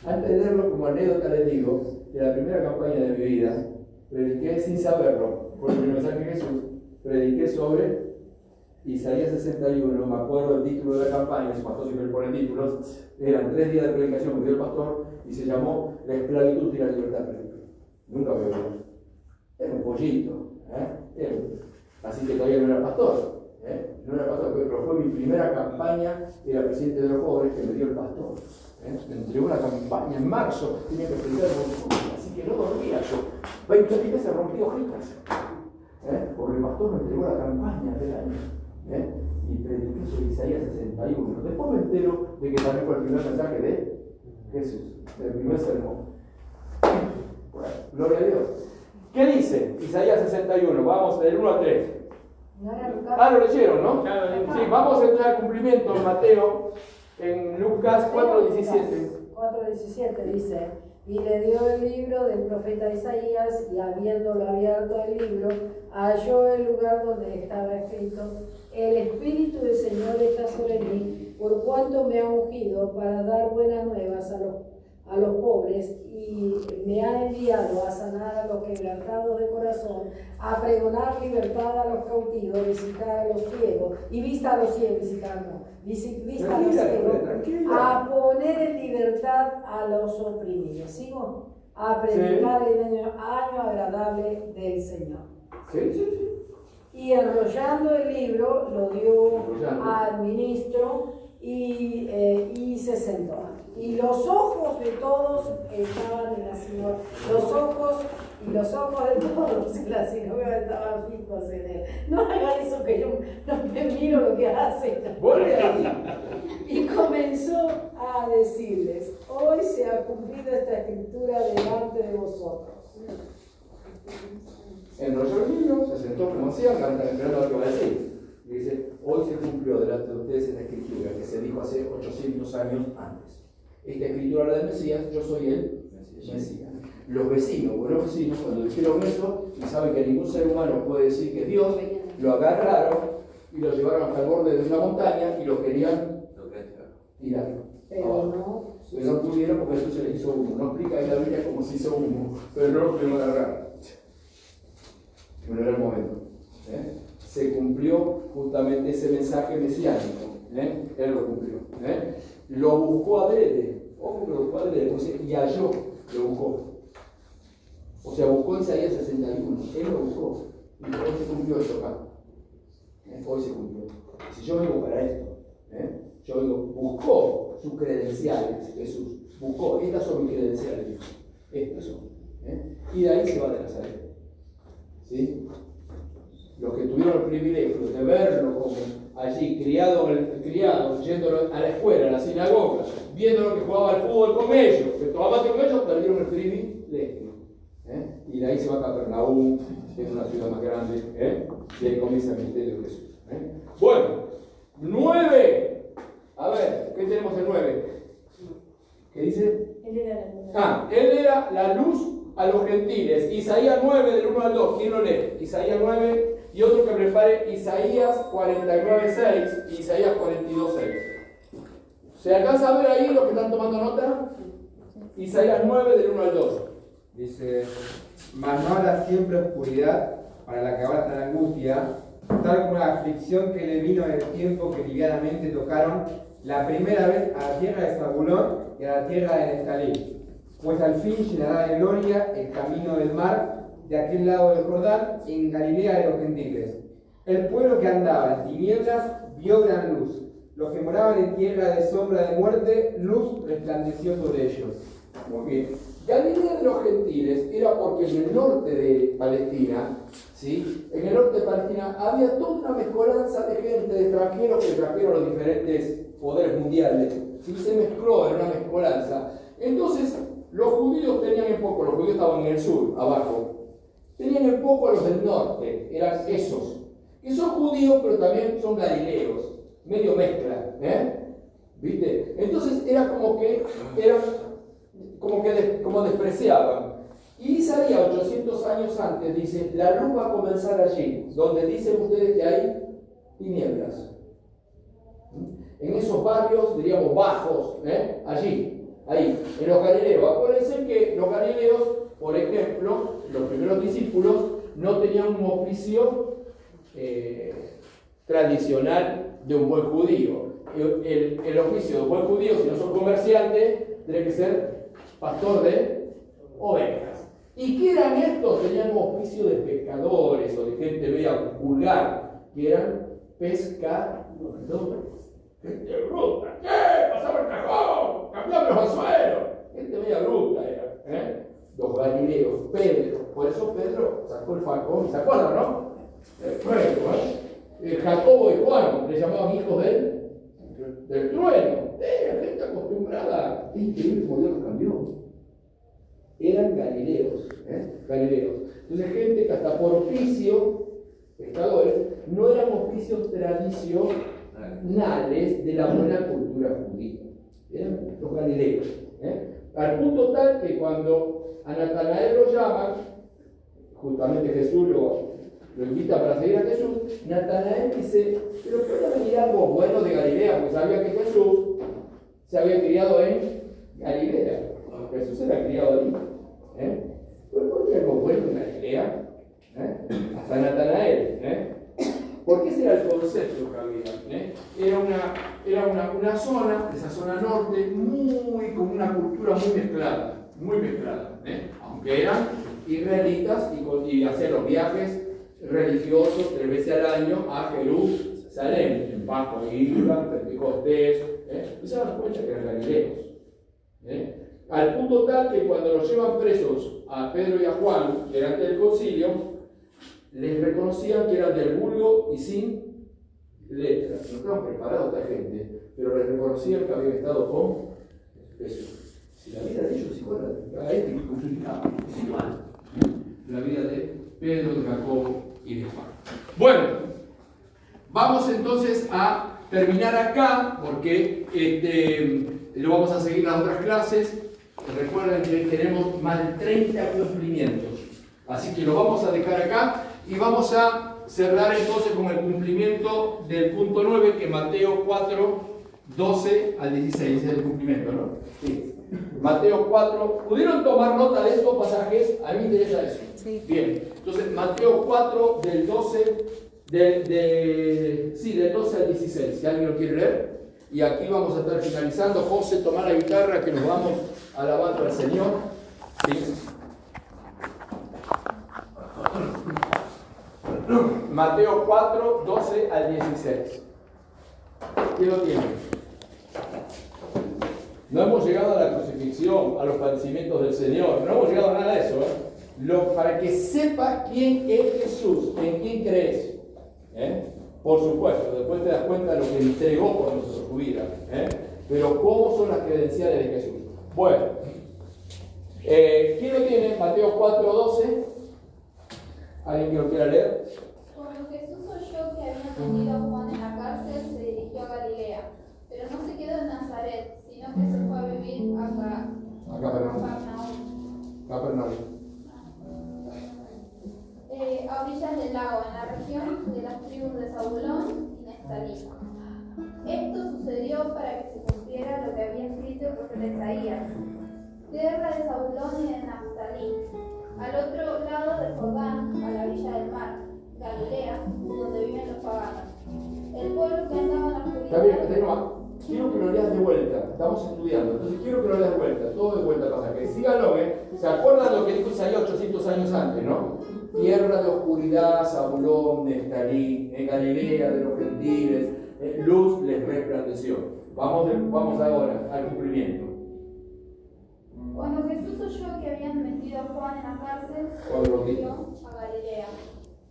[SPEAKER 1] Antes de leerlo como anécdota les digo, que la primera campaña de mi vida, prediqué sin saberlo, por el mensaje de Jesús, prediqué sobre Isaías 61, me acuerdo del título de la campaña, su pastor siempre pone títulos, eran 3 días de predicación que dio el pastor y se llamó La esclavitud y la libertad perfecta. Nunca me veo. Era un pollito, así que todavía no era pastor. No era pastor, pero fue mi primera campaña, era presidente de los pobres que me dio el pastor. Me entregó una campaña en marzo, tenía que predicar así que no dormía yo. 20 veces rompí hojitas. Porque el pastor me entregó la campaña del año. Y prediqué sobre Isaías 61. Después me entero de que también fue el primer mensaje de Jesús, el primer sermón. Bueno, gloria a Dios. ¿Qué dice Isaías 61? Vamos del 1 al 3. Lo leyeron, ¿no? Sí, vamos a entrar al cumplimiento en Mateo, en Lucas 4:17.
[SPEAKER 2] 4:17 dice: y le dio el libro del profeta Isaías, y habiéndolo abierto el libro, halló el lugar donde estaba escrito: el Espíritu del Señor está sobre mí, por cuanto me ha ungido para dar buenas nuevas a los pobres, y me ha enviado a sanar a los quebrantados de corazón, a pregonar libertad a los cautivos, visitar a los ciegos, y vista a los ciegos, vista a los ciegos, a poner en libertad a los oprimidos. ¿Sigo? A predicar el año agradable del Señor.
[SPEAKER 1] Sí.
[SPEAKER 2] Y enrollando el libro, lo dio al ministro y se sentó. Y los ojos de todos estaban en la sinagoga. Los ojos de todos en la sinagoga estaban fijos en él. No hagan eso que yo no me miro lo que hace. Y comenzó a decirles: hoy se ha cumplido esta escritura delante de vosotros.
[SPEAKER 1] Enrolló el libro, se sentó como hacía, esperando lo que va a decir. Y dice: hoy se cumplió delante de ustedes esta escritura que se dijo hace 800 años antes. Esta escritura habla del Mesías, yo soy el Mesías. Los vecinos, buenos vecinos, cuando dijeron eso, y saben que ningún ser humano puede decir que es Dios, lo agarraron y lo llevaron hasta el borde de una montaña y lo querían tirar.
[SPEAKER 2] Pero
[SPEAKER 1] no pudieron porque eso se les hizo humo. No explica ahí la Biblia cómo se hizo humo, pero no lo pudieron agarrar. No era el momento. Se cumplió justamente ese mensaje mesiánico. Él lo cumplió. Lo buscó adrede. Ojo que lo buscó adrede. Y halló, lo buscó. O sea, buscó Isaías 61. Él lo buscó. Y hoy se cumplió esto acá. Hoy se cumplió. Si yo vengo para esto, yo vengo, buscó sus credenciales, Jesús. Buscó, estas son mis credenciales. Estas son. Y de ahí se va de Nazaret. ¿Sí? Los que tuvieron el privilegio de verlo como allí, criado, yendo a la escuela, a la sinagoga, viendo que jugaba al fútbol con ellos, que tomaba con ellos, perdieron el privilegio. Y de ahí se va a Capernaum, que es una ciudad más grande, y ahí comienza el ministerio de Jesús. Bueno, 9. A ver, ¿qué tenemos en 9? ¿Qué dice? Él era la luz a los gentiles. Isaías 9, del 1 al 2. ¿Quién lo lee? Isaías 9 y otro que prepare Isaías 49, 6 y Isaías 42, 6. ¿Se alcanza a ver ahí los que están tomando nota? Isaías 9, del 1 al 2.
[SPEAKER 7] Dice: mas no habrá siempre oscuridad para la que ahora está en angustia, tal como la aflicción que le vino en el tiempo que livianamente tocaron la primera vez a la tierra de Zabulón y a la tierra de Neftalí. Pues al fin llenará de gloria el camino del mar de aquel lado del Jordán, en Galilea de los gentiles. El pueblo que andaba en tinieblas vio gran luz. Los que moraban en tierra de sombra de muerte, luz resplandeció sobre ellos.
[SPEAKER 1] Muy bien. Galilea de los gentiles era porque en el norte de Palestina, ¿sí? En el norte de Palestina había toda una mezcolanza de gente, de extranjeros que trajeron los diferentes poderes mundiales. ¿Sí? Se mezcló en una mezcolanza. Entonces, los judíos tenían en poco, los judíos estaban en el sur, abajo. Tenían en poco a los del norte, eran esos, que son judíos pero también son galileos, medio mezcla, ¿viste? Entonces era como que despreciaban. Y Isaías 800 años antes dice, la luz va a comenzar allí, donde dicen ustedes que hay tinieblas. En esos barrios, diríamos, bajos, allí, ahí, en los galileos. Acuérdense que los galileos, por ejemplo, los primeros discípulos no tenían un oficio tradicional de un buen judío. El oficio de un buen judío, si no son comerciantes, tiene que ser pastor de ovejas. ¿Y qué eran estos? Tenían un oficio de pescadores o de gente media vulgar, que eran pescadores. Gente bruta. ¿Qué? Pasaba el cajón, cambiaba los anzuelos. Gente media bruta era. Los galileos, Pedro. Por eso Pedro sacó el facón, ¿se acuerdan, no? Jacobo y Juan le llamaban hijos del trueno. Era gente acostumbrada. Es increíble cómo Dios los cambió. Eran galileos. Galileos. Entonces, gente que hasta por oficio, pescadores, no eran oficios tradicionales de la buena cultura judía. Eran los galileos. Al punto tal que cuando a Natanael lo llaman, justamente Jesús lo invita para seguir a Jesús, Natanael dice, pero puede venir algo bueno de Galilea, porque sabía que Jesús se había criado en Galilea. Jesús era criado allí. Pero ¿por qué algo bueno en Galilea? Hasta Natanael. Porque ese era el concepto que había. Era una zona, esa zona norte, con una cultura muy mezclada. Aunque eran israelitas y hacían los viajes religiosos 3 veces al año a Jerusalén, en Pascua, iban, Pentecostés, se dan cuenta que eran galileos. Al punto tal que cuando los llevan presos a Pedro y a Juan delante del concilio, les reconocían que eran del vulgo y sin letras. No estaban preparados esta gente, pero les reconocían que habían estado con Jesús. Si la vida de ellos es igual a la ética es igual. La vida de Pedro, de Jacobo y de Juan. Bueno, vamos entonces a terminar acá, porque lo vamos a seguir las otras clases. Recuerden que tenemos más de 30 cumplimientos. Así que lo vamos a dejar acá y vamos a cerrar entonces con el cumplimiento del punto 9, que Mateo 4, 12 al 16 es el cumplimiento, ¿no? Sí. Mateo 4. ¿Pudieron tomar nota de estos pasajes? A mí me interesa eso.
[SPEAKER 3] Sí.
[SPEAKER 1] Bien. Entonces, Mateo 4, del 12, del 12 al 16. Si alguien lo quiere leer. Y aquí vamos a estar finalizando. José, toma la guitarra que nos vamos alabando al Señor. ¿Sí? Mateo 4, 12 al 16. ¿Quién lo tiene? No hemos llegado a la crucifixión, a los padecimientos del Señor. No hemos llegado a nada de eso. Para que sepas quién es Jesús, en quién crees. Por supuesto, después te das cuenta de lo que entregó por nosotros, tu vida. Pero ¿cómo son las credenciales de Jesús? Bueno, ¿quién lo tiene? Mateo 4, 12. ¿Alguien que lo quiera leer?
[SPEAKER 8] Cuando Jesús oyó que habían tenido a Juan en la cárcel, se dirigió a Galilea, pero no se quedó en Nazaret, sino que se fue a vivir a
[SPEAKER 1] Capernaum.
[SPEAKER 8] A orillas del lago, en la región de las tribus de Zabulón y Neftalí. Esto sucedió para que se cumpliera lo que había escrito el profeta Isaías: tierra de Zabulón y de Neftalí, al otro lado del Jordán, a la orilla del mar, Galilea, donde viven los
[SPEAKER 1] Está bien, quiero que lo leas de vuelta, estamos estudiando, entonces quiero que lo leas de vuelta, todo de vuelta pasa, que síganlo, ¿se acuerdan lo que dijo Isaías 800 años antes, no? Tierra de oscuridad, Zabulón, Neftalí, en Galilea de los gentiles, luz les resplandeció. Vamos ahora al cumplimiento.
[SPEAKER 8] Cuando Jesús oyó que habían metido a Juan en la cárcel, se volvió a Galilea.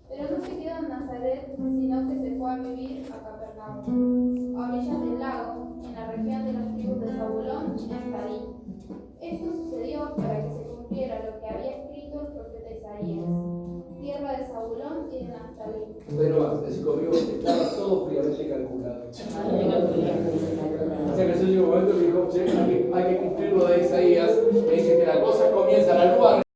[SPEAKER 8] Pero no se quedó en Nazaret, sino que se fue a vivir a Capernaum, a orillas del lago, en la región de las tribus de Zabulón y Neftalí. Esto sucedió para que se cumpliera lo que había escrito el profeta Isaías. Tierra de Zabulón y de Neftalí.
[SPEAKER 1] Pero vas, decir conmigo, estaba todo fríamente calculado. O sea que Jesús llegó un momento que dijo, che, hay que cumplir lo de Isaías, que dice que la cosa comienza, la luz